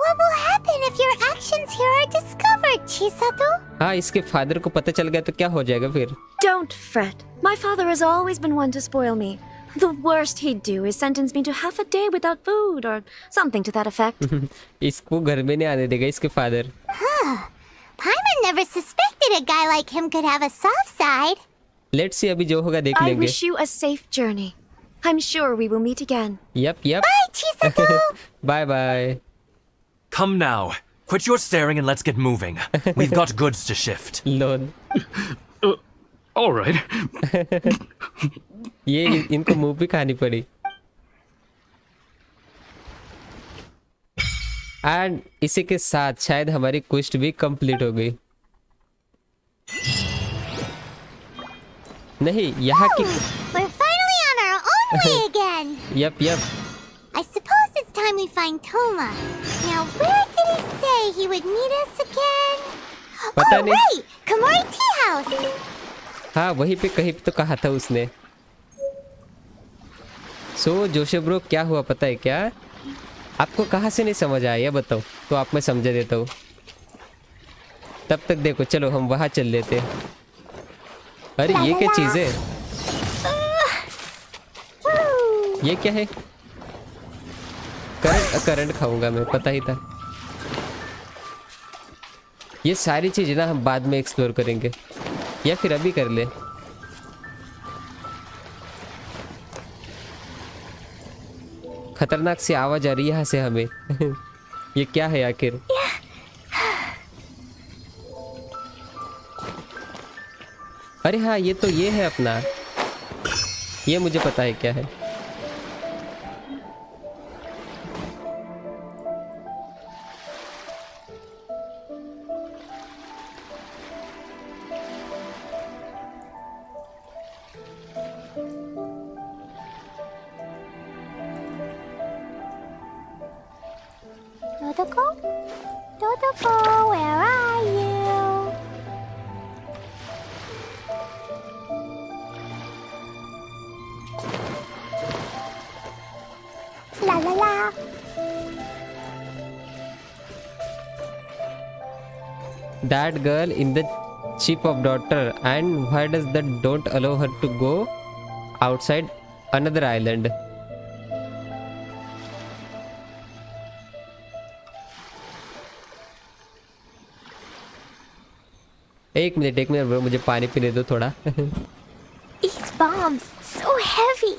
what will happen if your actions here are discovered, Chisato? हाँ, इसके father को पता चल गया तो क्या हो जाएगा फिर? Don't fret. My father has always been one to spoil me. The worst he'd do is sentence me to half a day without food or something to that effect. इसको घर में नहीं आने देगा इसके father. Paimon never suspected a guy like him could have a soft side. Let's see अभी जो होगा देख I लेंगे। wish you a safe journey. I'm sure we will meet again. Yep, yep. Bye, Chisato. Bye, bye. Come now. Quit your staring and let's get moving. We've got goods to shift. Lol. All right. ये इनको मुंह भी खानी पड़ी। And इसी के साथ शायद हमारी क्वेस्ट भी कंप्लीट हो गई। नहीं, यहाँ की We're finally on our own way again. Yep, yep. I suppose it's time we find Toma. Now, where did he say he would meet us again? पता Oh, नहीं। right! Komori Tea House. हाँ, वहीं पे कहीं तो कहा था उसने। सो जोशी ब्रो क्या हुआ पता है क्या? आपको कहाँ से नहीं समझ आया ये बताओ, तो आप मैं समझा देता हूँ। तब तक देखो, चलो हम वहाँ चल लेते हैं। अरे ये क्या चीज़ है? ये क्या है? करंट खाऊंगा मैं, पता ही था। ये सारी चीज़ें ना हम बाद में एक्सप्लोर करेंगे, या फिर अभी कर ले। खतरनाक सी आवाज आ रही है यहाँ से हमें। ये क्या है आखिर? अरे हाँ, ये तो ये है अपना, ये मुझे पता है क्या है। Dodoko? Dodoko, where are you? La la la. That girl in the ship of daughter, and why does that don't allow her to go outside another island? एक मिनट ब्रो, मुझे पानी पीने दो थोड़ा। These bombs, so heavy.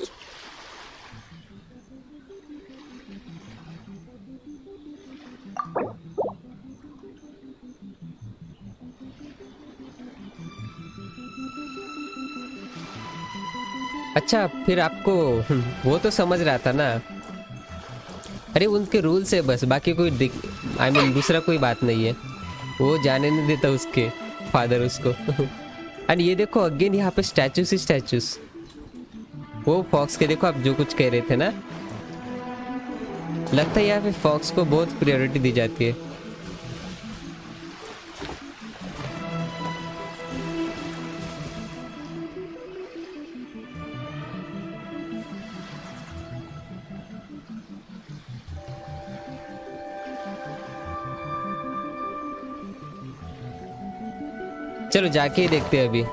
अच्छा, फिर आपको वो तो समझ रहा था ना। अरे उनके रूल्स है बस, बाकी कोई दूसरा कोई बात नहीं है। वो जाने नहीं देता उसके फादर उसको। एंड ये देखो अगेन यहाँ पे स्टैचूस ही स्टैचूस। वो फॉक्स के देखो, आप जो कुछ कह रहे थे ना, लगता है यहाँ पे फॉक्स को बहुत प्रायोरिटी दी जाती है। चलो जाके ही देखते हैं अभी।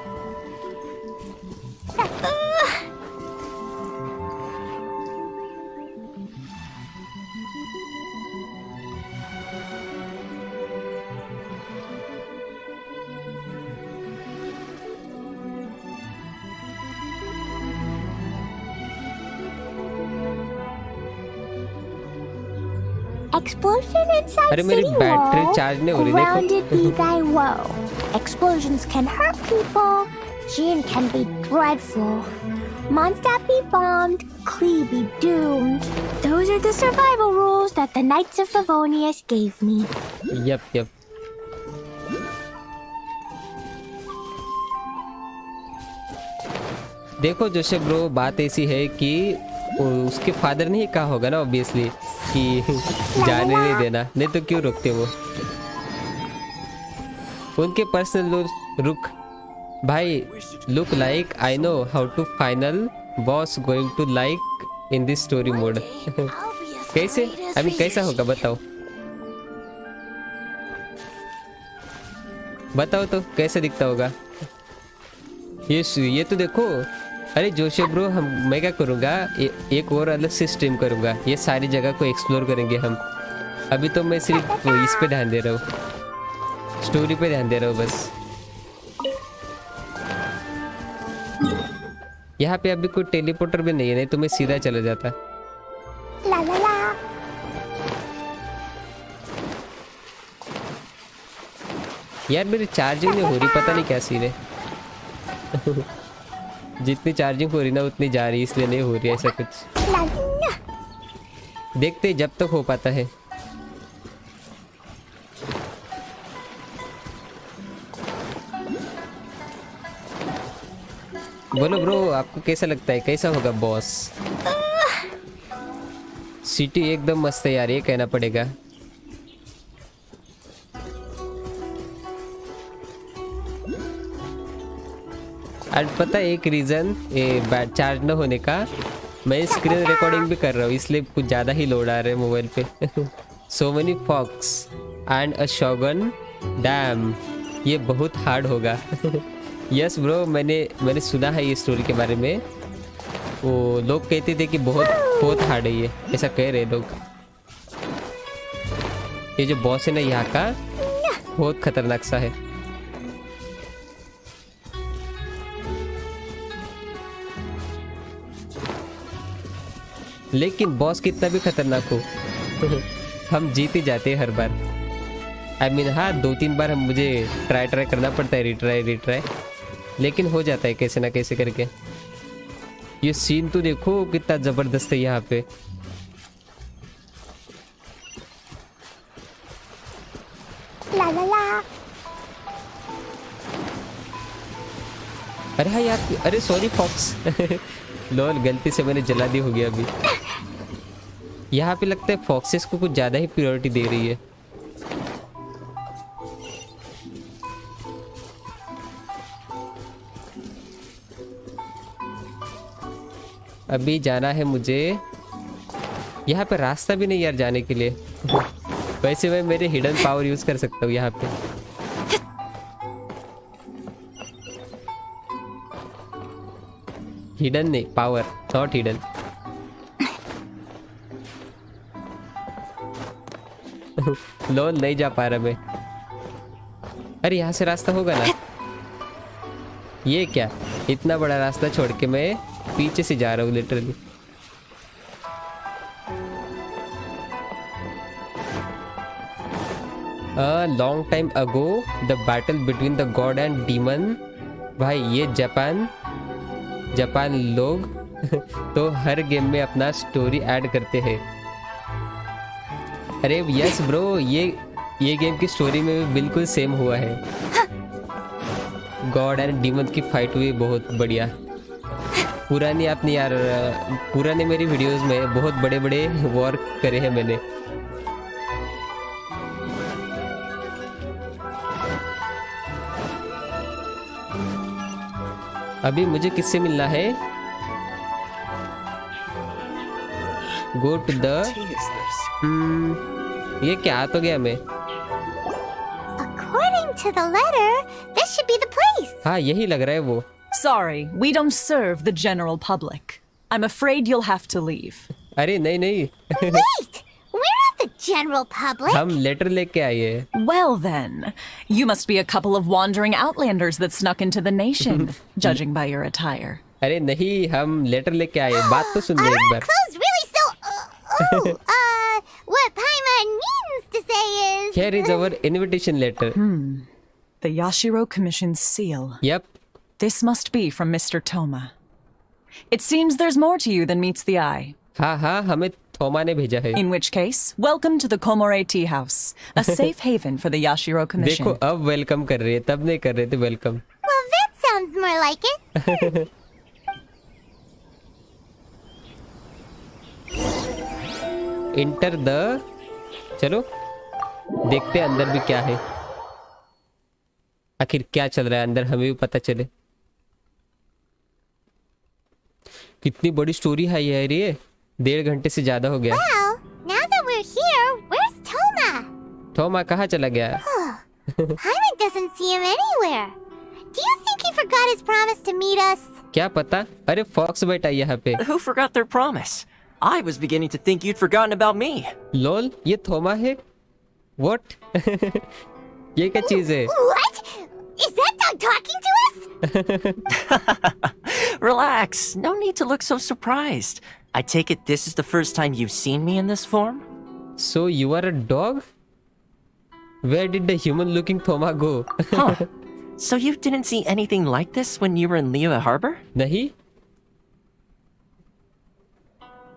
Explosion inside अरे मेरी city बैटरी wall. चार्ज नहीं हो रही, देखो। Grounded be thy woe. Explosions can hurt people. Gin can be dreadful. Mondstadt be bombed. Klee be doomed. Those are the survival rules that the Knights of Favonius gave me. Yup. देखो जोशे bro, बात ऐसी है कि उसके father ने ही कहा होगा ना ऑब्वियसली कि जाने नहीं देना, नहीं तो क्यों रोकते वो। उनके पर्सनल रुक भाई। Look like I know how to final boss going to like in this story mode. कैसे कैसा होगा बताओ तो कैसे दिखता होगा ये तो देखो। अरे जोशे ब्रो, मैं क्या करूँगा, एक और अलग से स्ट्रीम करूँगा, ये सारी जगह को एक्सप्लोर करेंगे हम। अभी तो मैं सिर्फ इस पे ध्यान दे रहा हूँ, स्टोरी पे ध्यान दे रहा हूँ बस। यहाँ पे अभी कोई टेलीपोर्टर भी नहीं है, नहीं तो मैं सीधा चला जाता। La la la. यार मेरी चार्जिंग नहीं हो रही, पता नहीं क्या सीन है। जितनी चार्जिंग हो रही ना उतनी जा रही, इसलिए नहीं हो रही ऐसा कुछ। देखते जब तक हो पाता है। बोलो ब्रो, आपको कैसा लगता है, कैसा होगा बॉस? सिटी एकदम मस्त है यार, ये कहना पड़ेगा। और पता है एक रीज़न बैट चार्ज न होने का, मैं स्क्रीन रिकॉर्डिंग भी कर रहा हूँ, इसलिए कुछ ज़्यादा ही लोड आ रहा है मोबाइल पे। So many fox and a shogun, damn, ये बहुत हार्ड होगा। यस ब्रो, मैंने सुना है ये स्टोरी के बारे में। वो लोग कहते थे कि बहुत हार्ड है ये, ऐसा कह रहे लोग। ये जो बॉस है ना यहाँ का, बहुत खतरनाक सा है। लेकिन बॉस कितना भी खतरनाक हो हम जीत ही जाते हैं हर बार। I mean, हाँ 2-3 बार मुझे ट्राई करना पड़ता है, रिट्राई। लेकिन हो जाता है कैसे ना कैसे करके। ये सीन तो देखो कितना जबरदस्त है यहाँ पे। ला ला ला। अरे हाँ यार, अरे सॉरी फॉक्स। लोल गलती से मैंने जला दी हो गया अभी। यहाँ पे लगता है फॉक्सेस को कुछ ज्यादा ही प्रायोरिटी दे रही है। अभी जाना है मुझे। यहाँ पे रास्ता भी नहीं यार जाने के लिए। वैसे मैं मेरे हिडन पावर यूज कर सकता हूँ यहाँ पे। हिडन नहीं, पावर, नॉट हिडन। लोल नहीं जा पा रहा मैं। अरे यहाँ से रास्ता होगा ना? ये क्या, इतना बड़ा रास्ता छोड़ के मैं पीछे से जा रहा हूँ literally. Long time ago the battle between the God and demon. भाई ये जापान लोग तो हर गेम में अपना स्टोरी ऐड करते हैं। अरे यस ब्रो, ये गेम की स्टोरी में भी बिल्कुल सेम हुआ है। गॉड एंड डीमन की फाइट हुई, बहुत बढ़िया। पुरानी आपने यार, पुराने मेरी वीडियोस में बहुत बड़े बड़े वॉर करे हैं मैंने। अभी मुझे किससे मिलना है? गो टू द ये क्या आ तो गया मैं। According to the letter, this should be the place. हाँ यही लग रहा है वो। Sorry, we don't serve the general public. I'm afraid you'll have to leave. अरे नहीं नहीं। Wait, we're not the general public. हम लेटर लेके आए हैं। Well then, you must be a couple of wandering outlanders that snuck into the nation, judging by your attire. अरे नहीं, हम लेटर लेके आए। बात तो सुन ले एक बार। Clothes really so. What Paimon means to say is. Here is our invitation letter. The Yashiro Commission's seal. Yep. This must be from Mr. Toma. It seems there's more to you than meets the eye. हाँ हाँ, हमें थोमा ने भेजा है। In which case, welcome to the Komore Tea House, a safe haven for the Yashiro Commission. देखो अब welcome कर रहे हैं, तब नहीं कर रहे थे welcome. Well, that sounds more like it. Enter the, चलो देखते हैं अंदर भी क्या है। आखिर क्या चल रहा है अंदर, हमें भी पता चले। कितनी बड़ी स्टोरी है यार ये, 1.5 घंटे से ज्यादा हो गया। Well, now that we're here, where's Toma? थोमा कहाँ चला गया? Paimon doesn't see him anywhere. Do you think he forgot his promise to meet us? क्या पता। अरे फॉक्स बैठा यहाँ पे। Who forgot their promise? I was beginning to think you'd forgotten about me. लोल, ये थोमा है? What? ये क्या चीज है? What? Is that dog talking to us? Relax. No need to look so surprised. I take it this is the first time you've seen me in this form? So you are a dog? Where did the human-looking Thoma go? Huh. So you didn't see anything like this when you were in Liyue Harbor? नहीं।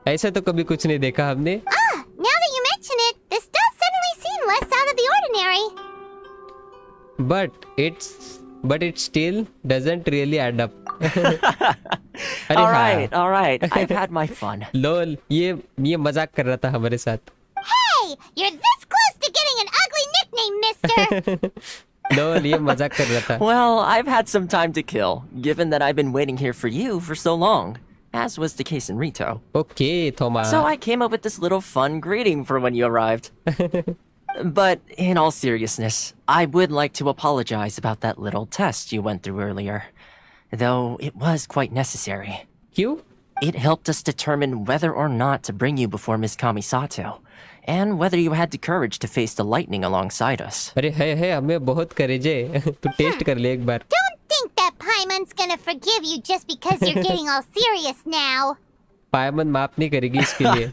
ऐसा तो कभी कुछ नहीं देखा हमने। Now that you mention it, this does suddenly seem less out of the ordinary. But it still doesn't really add up. All right. I've had my fun. लोल, ये मजाक कर रहा था हमारे साथ। Hey, you're this close to getting an ugly nickname, mister. लोल, ये मजाक कर रहा था। Well, I've had some time to kill, given that I've been waiting here for you for so long, as was the case in Rito. Okay, Thoma. So I came up with this little fun greeting for when you arrived. But in all seriousness, I would like to apologize about that little test you went through earlier. Though it was quite necessary. क्यों? It helped us determine whether or not to bring you before Miss Kamisato, and whether you had the courage to face the lightning alongside us. अरे है हमें बहुत करेज है। तू test कर ले एक बार। Don't think that Paimon's gonna forgive you just because you're getting all serious now. पायमन माफ नहीं करेगी इसके लिए।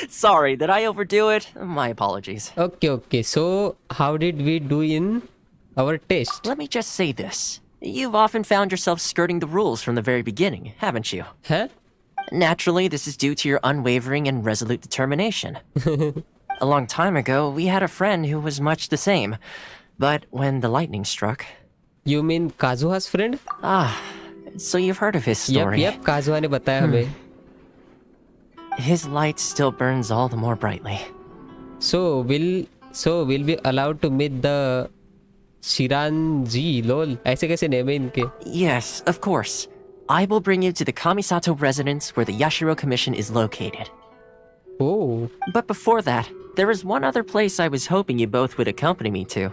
Sorry, did I overdo it? My apologies. Okay. So how did we do in our test? Let me just say this. You've often found yourself skirting the rules from the very beginning, haven't you? Huh? Naturally, this is due to your unwavering and resolute determination. A long time ago, we had a friend who was much the same. But when the lightning struck... You mean Kazuha's friend? Ah, so you've heard of his story. Yep, Kazuha ने बताया हमें. His light still burns all the more brightly. So we'll be allowed to meet the Shiranji, lol. ऐसे कैसे name है इनके? Yes, of course. I will bring you to the Kamisato residence where the Yashiro Commission is located. Oh. But before that, there is one other place I was hoping you both would accompany me to.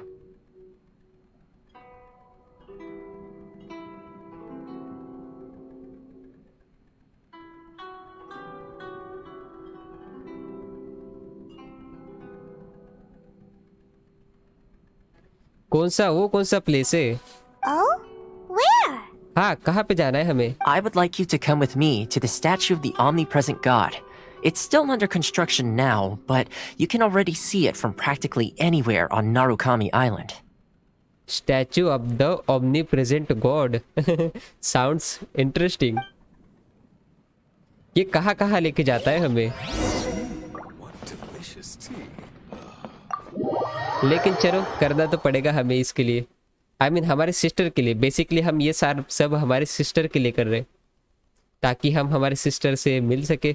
कौन सा place है? Oh? Where? हाँ, कहाँ पे जाना है हमें? I would like you to come with me to the statue of the omnipresent god. It's still under construction now, but you can already see it from practically anywhere on Narukami Island. Statue of the omnipresent god. Sounds interesting. ये कहाँ लेके जाता है हमें? लेकिन चलो करना तो पड़ेगा हमें इसके लिए. I mean हमारे सिस्टर के लिए. बेसिकली हम ये सब हमारे सिस्टर के लिए कर रहे हैं ताकि हम हमारे सिस्टर से मिल सके.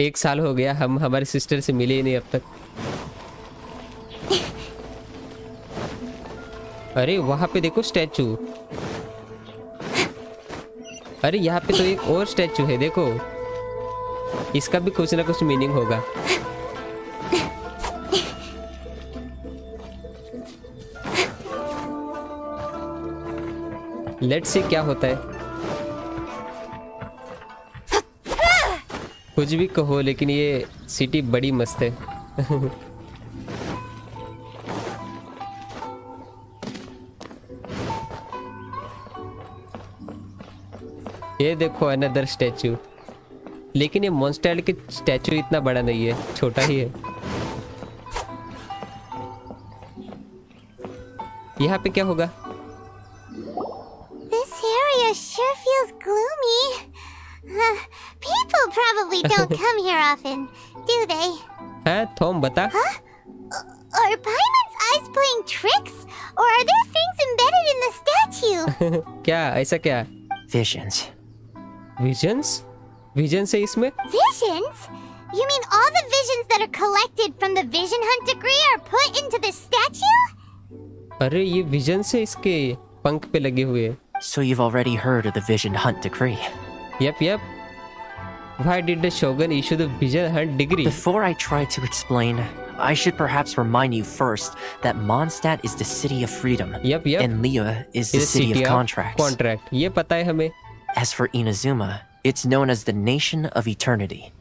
1 साल हो गया हम हमारे सिस्टर से मिले ही नहीं अब तक. अरे वहां पे देखो स्टैचू. अरे यहाँ पे तो एक और स्टैचू है देखो. इसका भी कुछ ना कुछ मीनिंग होगा. लेट्स सी क्या होता है. कुछ भी कहो लेकिन ये सिटी बड़ी मस्त है. ये देखो अनदर स्टैचू. लेकिन ये मॉन्स्टर के स्टैचू इतना बड़ा नहीं है, छोटा ही है. यहाँ पे क्या होगा? This area sure feels gloomy. People probably don't come here often, do they? हाँ, थॉम बता. Huh? Are Paimon's eyes playing tricks? Or are there things embedded in the statue? क्या ऐसा क्या? Visions. Visions? Visions है इसमें? Visions? You mean all the visions that are collected from the Vision Hunt decree are put into the statue? अरे ये visions है इसके पंख पे लगे हुए. So you've already heard of the Vision Hunt decree? Yep. Why did the Shogun issue the Vision Hunt decree? Before I try to explain, I should perhaps remind you first that Mondstadt is the city of freedom. Yep. And Liyue is the city of contracts. Contract. ये पता है हमें. As for Inazuma, it's known as the Nation of Eternity.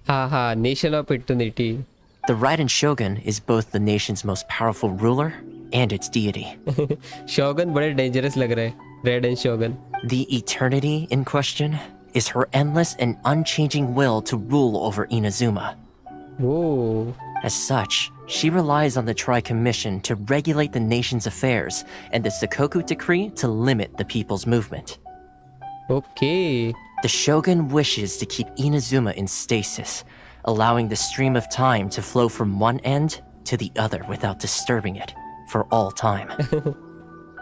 हाँ, Nation of Eternity. The Raiden Shogun is both the nation's most powerful ruler and its deity. Shogun बड़े dangerous लग रहे हैं. Raiden Shogun. The Eternity in question is her endless and unchanging will to rule over Inazuma. Whoa. As such, she relies on the Tri-Commission to regulate the nation's affairs and the Sakoku Decree to limit the people's movement. Okay. The Shogun wishes to keep Inazuma in stasis, allowing the stream of time to flow from one end to the other without disturbing it for all time.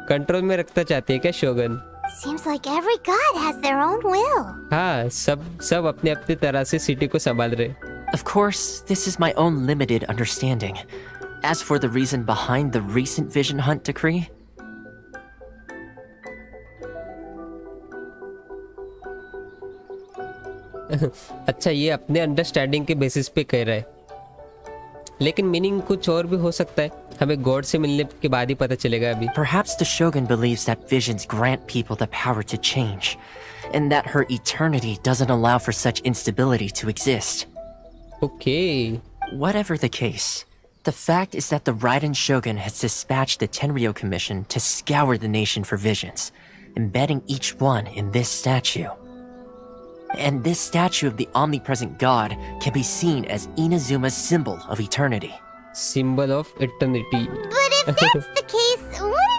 Control में रखना चाहती है क्या शोगन? Seems like every god has their own will. हाँ, सब अपने अपनी तरह से सिटी को संभाल रहे. Of course, this is my own limited understanding. As for the reason behind the recent Vision Hunt decree, अच्छा ये अपने अंडरस्टैंडिंग के बेसिस पे कह रहा है, लेकिन मीनिंग कुछ और भी हो सकता है. हमें गॉड से मिलने के बाद ही पता चलेगा अभी. Perhaps the Shogun believes that visions grant people the power to change, and that her eternity doesn't allow for such instability to exist. Okay. Whatever the case, the fact is that the Raiden Shogun has dispatched the Tenryou Commission to scour the nation for visions, embedding each one in this statue. And this statue of the omnipresent god can be seen as Inazuma's symbol of eternity. Symbol of eternity. But if that's the case, what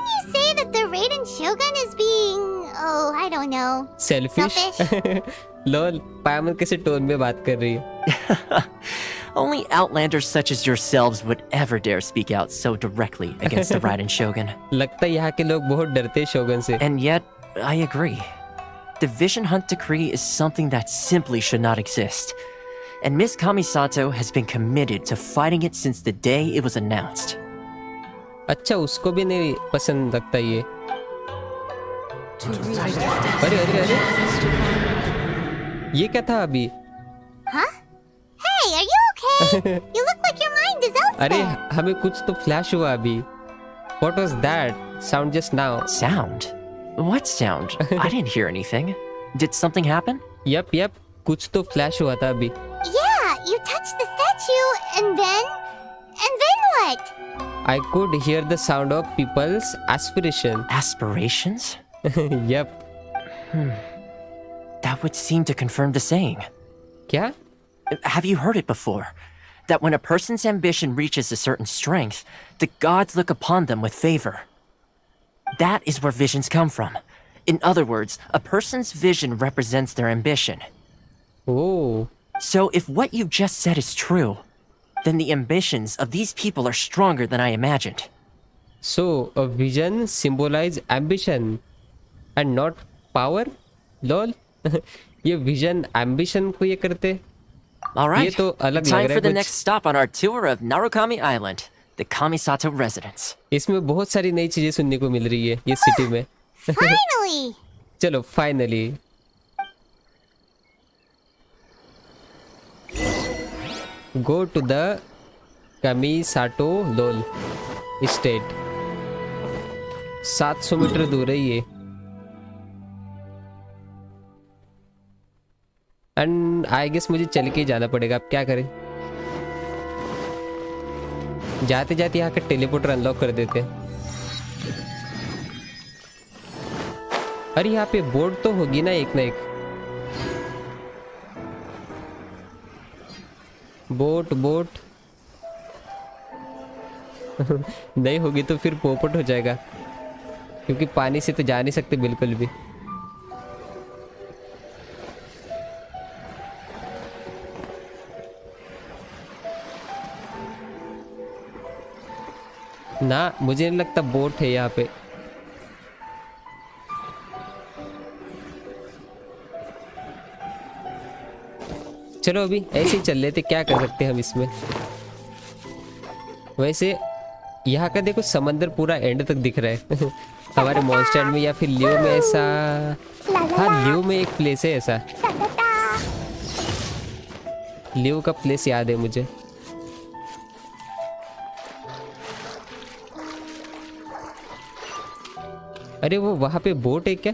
no. Selfish? Lol, पायमल कैसे tone में बात कर रही है? Only outlanders such as yourselves would ever dare speak out so directly against the Raiden Shogun. लगता है यहाँ के लोग बहुत डरते हैं शोगन से. And yet, I agree. The Vision Hunt Decree is something that simply should not exist. And Miss Kamisato has been committed to fighting it since the day it was announced. अच्छा, उसको भी नहीं पसंद लगता ये. अरे अरे अरे, ये क्या था अभी? Huh? Hey, are you okay? You look like your mind is elsewhere. अरे हमें कुछ तो फ्लैश हुआ अभी. What was that sound just now? Sound? What sound? I didn't hear anything. Did something happen? Yep, कुछ तो फ्लैश हुआ था अभी. Yeah, you touched the statue and then what? I could hear the sound of people's aspiration. Aspirations? Yep. That would seem to confirm the saying. क्या? Have you heard it before? That when a person's ambition reaches a certain strength, the gods look upon them with favor. That is where visions come from. In other words, a person's vision represents their ambition. Oh. So if what you just said is true, then the ambitions of these people are stronger than I imagined. So a vision symbolizes ambition and not power? Lol. ये vision ambition को ये करते? All right. ये तो अलग लग Time रहा है for the कुछ. next stop on our tour of Narukami Island, the Kamisato residence. इसमें बहुत सारी नई चीजें सुनने को मिल रही है ये सिटी में. Finally. चलो finally. Go to the Kamisato Lol estate. 700 metre दूर है ये. एंड आई गेस मुझे चल के ही जाना पड़ेगा. अब क्या करें? जाते जाते यहाँ का टेलीपोर्टर अनलॉक कर देते हैं. अरे यहाँ पे बोर्ड तो होगी ना एक. बोट नहीं होगी तो फिर पोपट हो जाएगा, क्योंकि पानी से तो जा नहीं सकते बिल्कुल भी. ना मुझे नहीं लगता बोट है यहाँ पे. चलो अभी ऐसे ही चल लेते, क्या कर सकते हैं हम इसमें. वैसे यहाँ का देखो समंदर पूरा एंड तक दिख रहा है. हमारे मॉन्स्टर में या फिर लियो में ऐसा. हाँ, लियो में एक प्लेस है ऐसा. लियो का प्लेस याद है मुझे. अरे वो वहां पे बोट है क्या?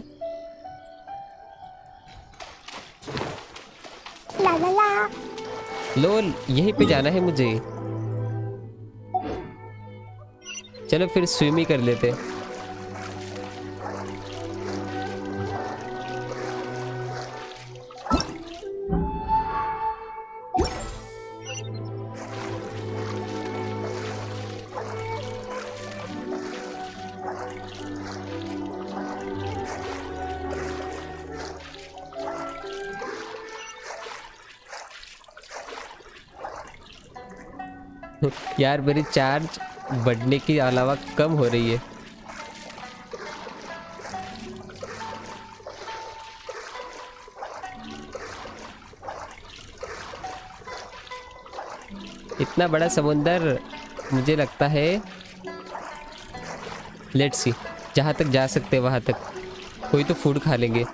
लोल, यहीं पे जाना है मुझे. चलो फिर स्विम ही कर लेते. यार मेरी चार्ज बढ़ने के अलावा कम हो रही है. इतना बड़ा समुंदर, मुझे लगता है लेट्स सी, जहाँ तक जा सकते हैं वहाँ तक. कोई तो फूड खा लेंगे.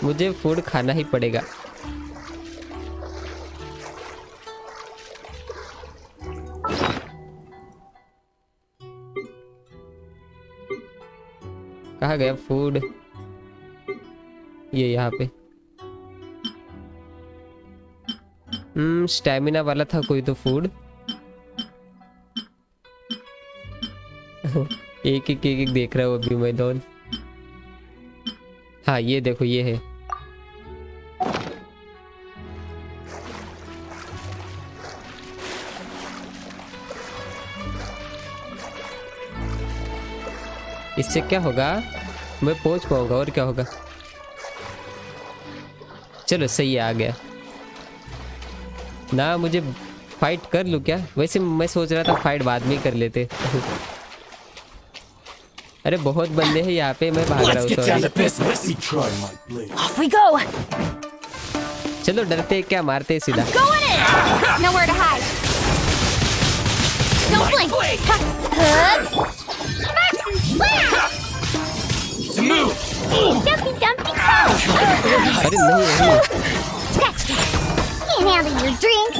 मुझे फूड खाना ही पड़ेगा. कहाँ गया फूड? ये यहाँ पे. स्टैमिना वाला था कोई तो फूड. एक देख रहा हूँ अभी मैं. डॉल, हाँ ये देखो, ये है. इससे क्या होगा, मैं पहुंच पाऊंगा और क्या होगा। चलो सही है, आ गया ना। मुझे फाइट कर लूँ क्या? वैसे मैं सोच रहा था फाइट बाद में ही कर लेते। अरे बहुत बंदे हैं यहाँ पे, मैं भाग रहा हूँ। Off we go. चलो डरते क्या, मारते सीधा। Going in. Nowhere to hide. Don't blink. To move. Dumpty Dumpty Go! अरे नहीं, Scratch that. Can't handle your drink.